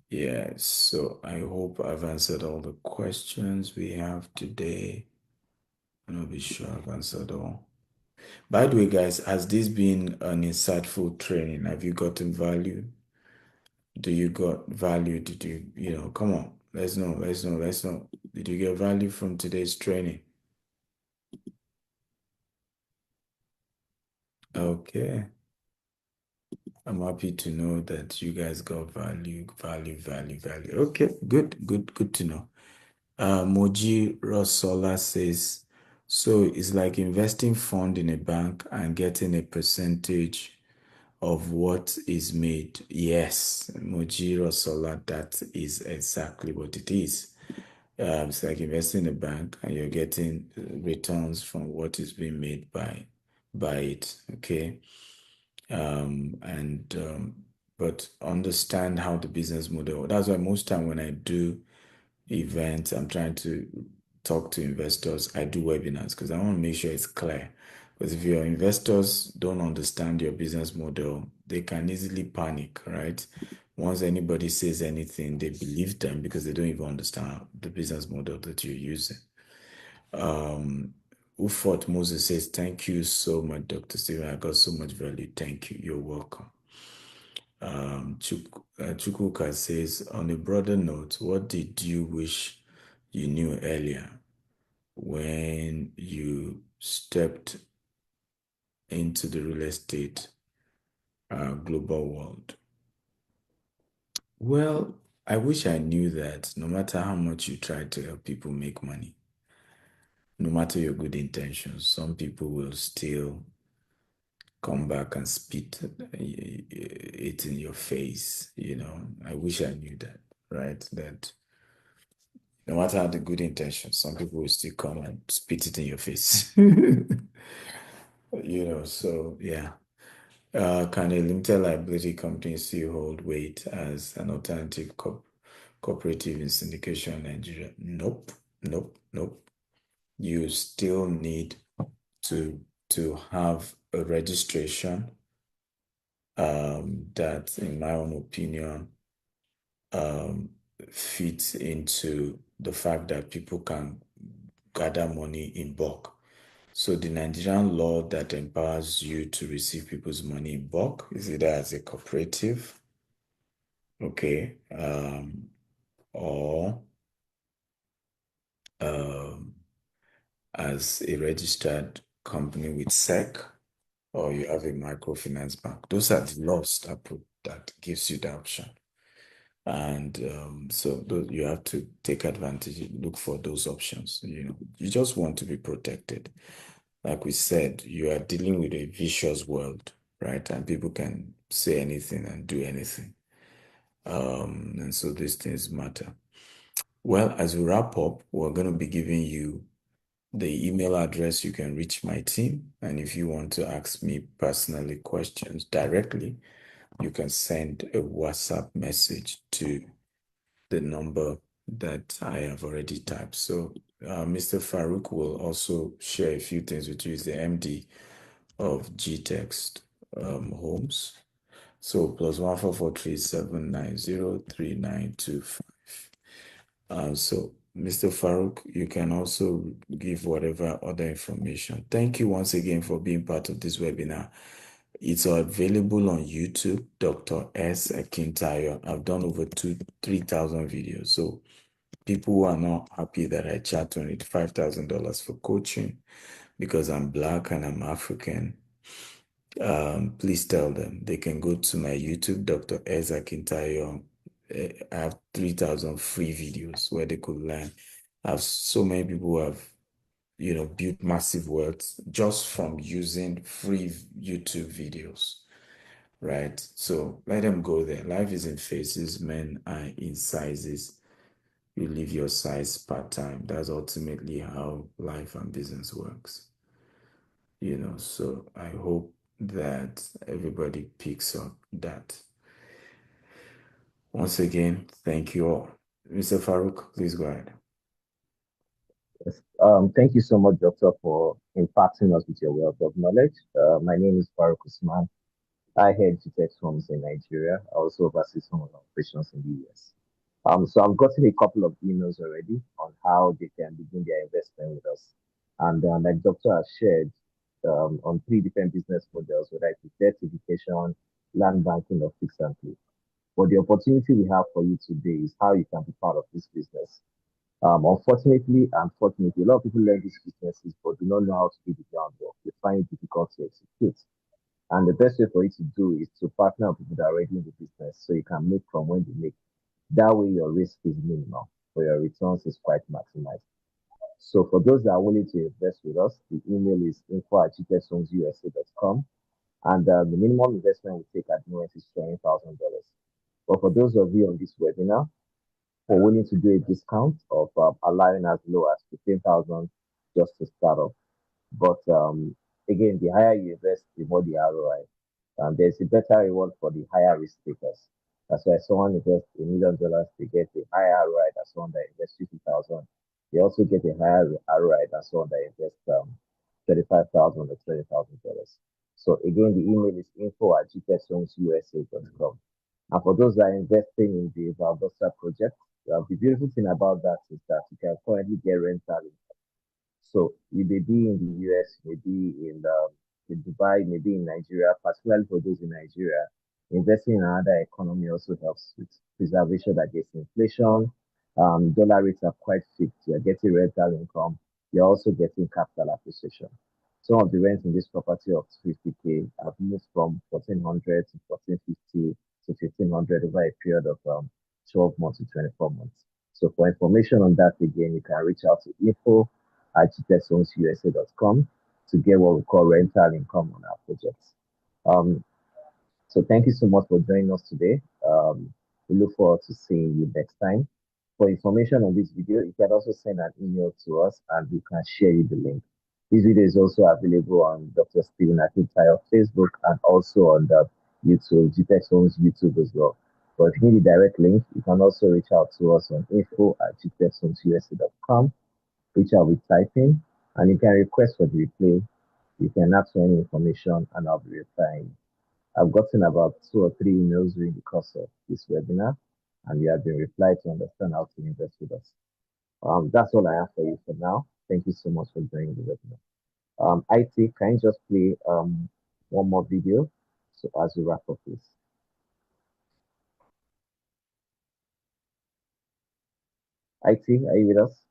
Yeah, so I hope I've answered all the questions we have today. I'm not be sure I've answered all. By the way, guys, has this been an insightful training? Have you gotten value? Do you got value? Did you, come on, let's know. Did you get value from today's training? Okay. I'm happy to know that you guys got value. Okay, good to know. Moji Rosola says, so it's like investing fund in a bank and getting a percentage of what is made. Yes, Moji Rosola, that is exactly what it is. It's like investing in a bank and you're getting returns from what is being made by it. Okay. But understand how the business model. That's why most time when I do events, I'm trying to talk to investors. I do webinars because I want to make sure it's clear. Because if your investors don't understand your business model, they can easily panic, right? Once anybody says anything, they believe them because they don't even understand the business model that you're using. Ufot Moses says, thank you so much, Dr. Stephen. I got so much value. Thank you. You're welcome. Chukwuka says, on a broader note, what did you wish you knew earlier when you stepped into the real estate global world? Well, I wish I knew that no matter how much you try to help people make money, no matter your good intentions, some people will still come back and spit it in your face. I wish I knew that, right? That no matter the good intentions, some people will still come and spit it in your face. So yeah. Can a limited liability company still hold weight as an alternative cooperative in syndication in Nigeria? Nope. You still need to have a registration that, in my own opinion, fits into the fact that people can gather money in bulk. So the Nigerian law that empowers you to receive people's money in bulk is either as a cooperative, okay, or as a registered company with SEC, or you have a microfinance bank. Those are the laws that gives you the option. And so you have to take advantage, look for those options. You just want to be protected. Like we said, you are dealing with a vicious world, right? And people can say anything and do anything. And so these things matter. Well, as we wrap up, we're going to be giving you the email address you can reach my team. And if you want to ask me personally questions directly, you can send a WhatsApp message to the number that I have already typed. So Mr. Farouk will also share a few things with you. He's the MD of GText Homes. So +14437903925. So Mr. Farouk, you can also give whatever other information. Thank you once again for being part of this webinar. It's available on YouTube, Dr. S. Akintayo. I've done over 3,000 videos. So people who are not happy that I charge $25,000 for coaching because I'm Black and I'm African, please tell them they can go to my YouTube, Dr. S. Akintayo. I have 3,000 free videos where they could learn. I have so many people who have built massive wealth just from using free YouTube videos, right? So let them go there. Life is in phases, men are in sizes. You live your size part-time. That's ultimately how life and business works. So I hope that everybody picks up that. Once again, thank you all. Mr. Farouk, please go ahead. Yes, Thank you so much, Doctor, for imparting us with your wealth of knowledge. My name is Farouk Usman. I head GTech firms in Nigeria. I also oversee some of our operations in the US. So I've gotten a couple of emails already on how they can begin their investment with us. And like Doctor has shared, on three different business models, whether it's debt education, land banking, or fix and flip. But the opportunity we have for you today is how you can be part of this business. Unfortunately and fortunately, a lot of people learn these businesses but do not know how to do the groundwork. They find it difficult to execute. And the best way for you to do is to partner with people that are already in the business so you can make from when they make. That way, your risk is minimal, but your returns is quite maximized. So for those that are willing to invest with us, the email is info@gtechsonsusa.com. And the minimum investment we take at the moment is $20,000. But for those of you on this webinar, we're willing to do a discount of allowing as low as 15,000 just to start off. But again, the higher you invest, the more the ROI. There's a better reward for the higher risk takers. That's why someone invests $1 million, they get a higher ROI than someone that invests 50,000. They also get a higher ROI than someone that invests 35,000 or $20,000. So again, the email is info@gtechsonsusa.com. And for those that are investing in the Valdosta project, the beautiful thing about that is that you can currently get rental. So you may be in the US, maybe in Dubai, maybe in Nigeria, particularly for those in Nigeria. Investing in another economy also helps with preservation against inflation. Dollar rates are quite fixed. You're getting rental income. You're also getting capital appreciation. Some of the rents in this property of 50K have moved from 1,400 to 1,450 to 1,500 over a period of 12 months to 24 months. So for information on that, again, you can reach out to info@gtechsonsusa.com to get what we call rental income on our projects. So thank you so much for joining us today. We look forward to seeing you next time. For information on this video, you can also send an email to us and we can share you the link. This video is also available on Dr. Stephen Akintayo Facebook and also on the YouTube, GTech Zone's YouTube as well. But if you need a direct link, you can also reach out to us on info@gtechsonsusa.com. Reach out with typing, and you can request for the replay. You can ask for any information, and I'll be replying. I've gotten about 2 or 3 emails during the course of this webinar, and you have been replied to understand how to invest with us. That's all I have for you for now. Thank you so much for joining the webinar. IT, can you just play one more video so as we wrap up, please? IT, are you with us?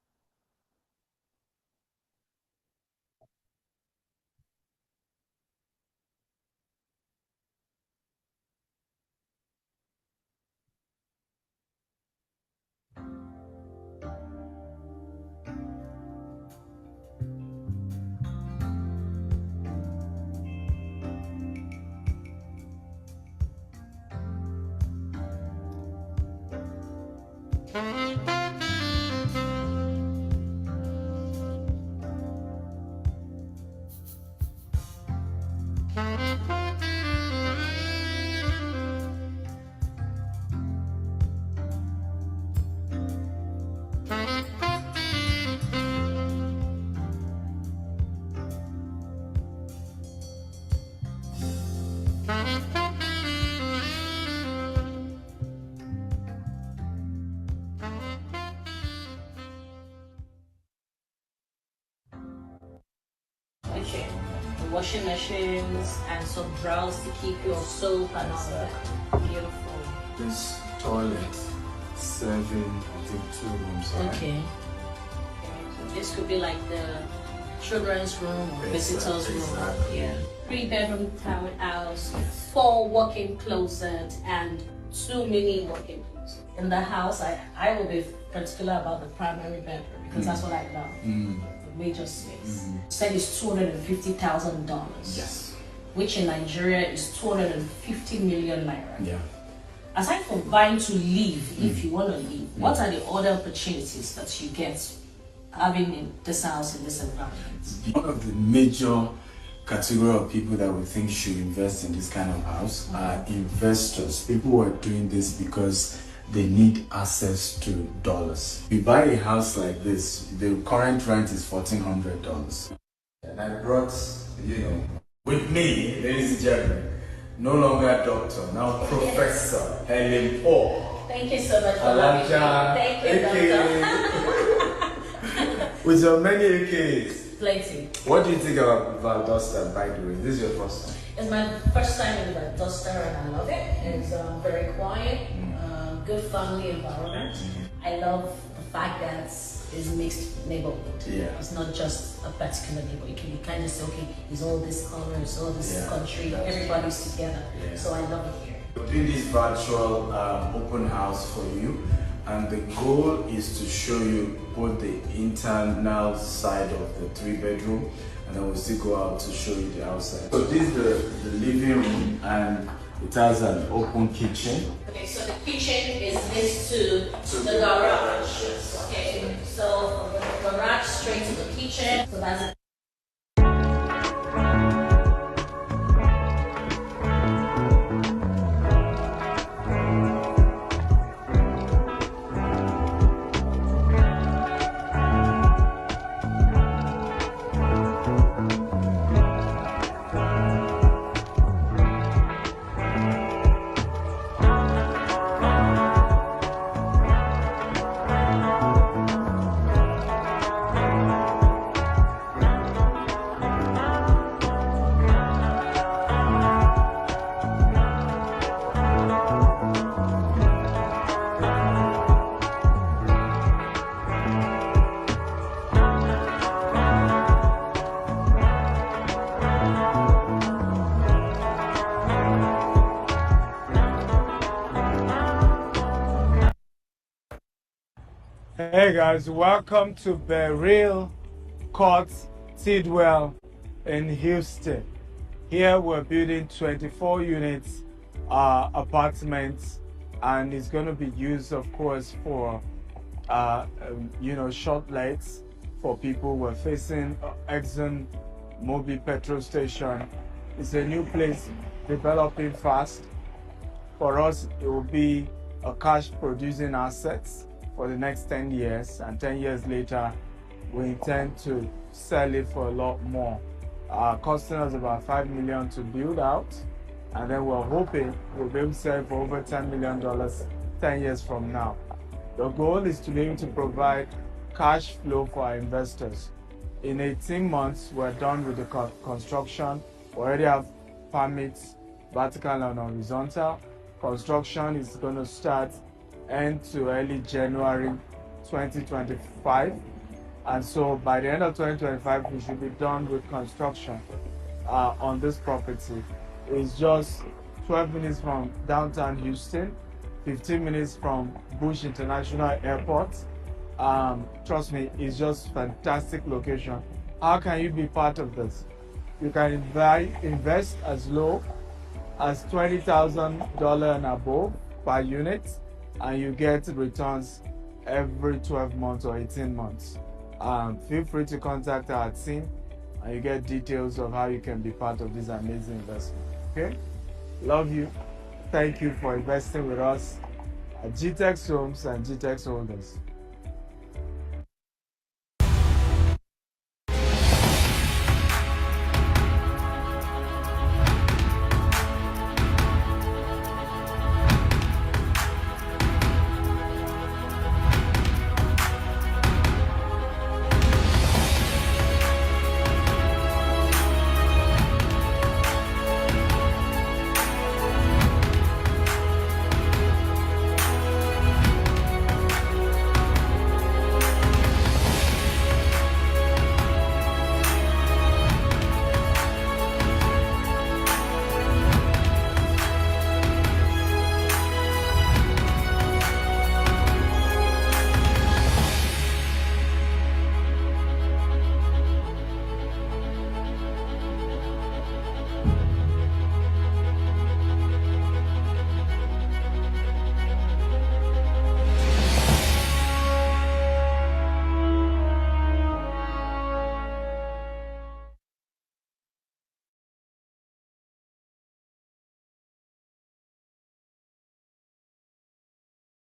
Okay. The washing machines and some drawers to keep your soap and all that. Beautiful. This toilet serving, I think, 2 rooms. Right? Okay. So this could be like the children's room or visitors' room. Exactly. Yeah. 3-bedroom townhouse, 4 walk-in closet, and 2 mini walk-in closets. In the house, I will be particular about the primary bedroom because that's what I love. The major space. Said it's $250,000. Yes. Which in Nigeria is 250 million naira. Yeah. Aside from buying to live, if you want to live, what are the other opportunities that you get having in this house, in this environment? One of the major category of people that we think should invest in this kind of house are investors. People who are doing this because they need access to dollars. If you buy a house like this, the current rent is $1,400. And I brought, with me, ladies and gentlemen, no longer a doctor, now Professor Helen Paul. Thank you so much for having me. Thank you, Doctor. With so many AKs. Plenty. What do you think about Valdosta, by the way? This is your first time? It's my first time in Diaspora and I love it. It's very quiet, good family environment. I love the fact that it's mixed neighborhood. Yeah. It's not just a particular neighborhood. You can be kind of say, okay, it's all this color, it's all this country, everybody's together. Yeah. So I love it here. We're doing this virtual open house for you, and the goal is to show you both the internal side of the 3-bedroom, and then we'll still go out to show you the outside. So this is the living room, and it has an open kitchen. Okay, so the kitchen is next to the garage. Okay, so from the garage straight to the kitchen. So that's it. Hey guys, welcome to Beryl Court Tidwell in Houston. Here we're building 24 units apartments, and it's going to be used, of course, for short lights for people who are facing Exxon Mobil petrol station. It's a new place developing fast. For us, it will be a cash producing assets for the next 10 years, and 10 years later we intend to sell it for a lot more, costing us about $5 million to build out, and then we're hoping we'll be able to sell it for over $10 million 10 years from now. The goal is to be able to provide cash flow for our investors. In 18 months we're done with the construction. We already have permits, vertical and horizontal. Construction is going to start end to early January 2025, and so by the end of 2025 we should be done with construction on this property. It's just 12 minutes from downtown Houston, 15 minutes from Bush International Airport. Trust me, it's just fantastic location. How can you be part of this? You can invest as low as $20,000 and above per unit, and you get returns every 12 months or 18 months. Feel free to contact our team and you get details of how you can be part of this amazing investment. Okay? Love you. Thank you for investing with us at GTEX Homes and GTEX Holders.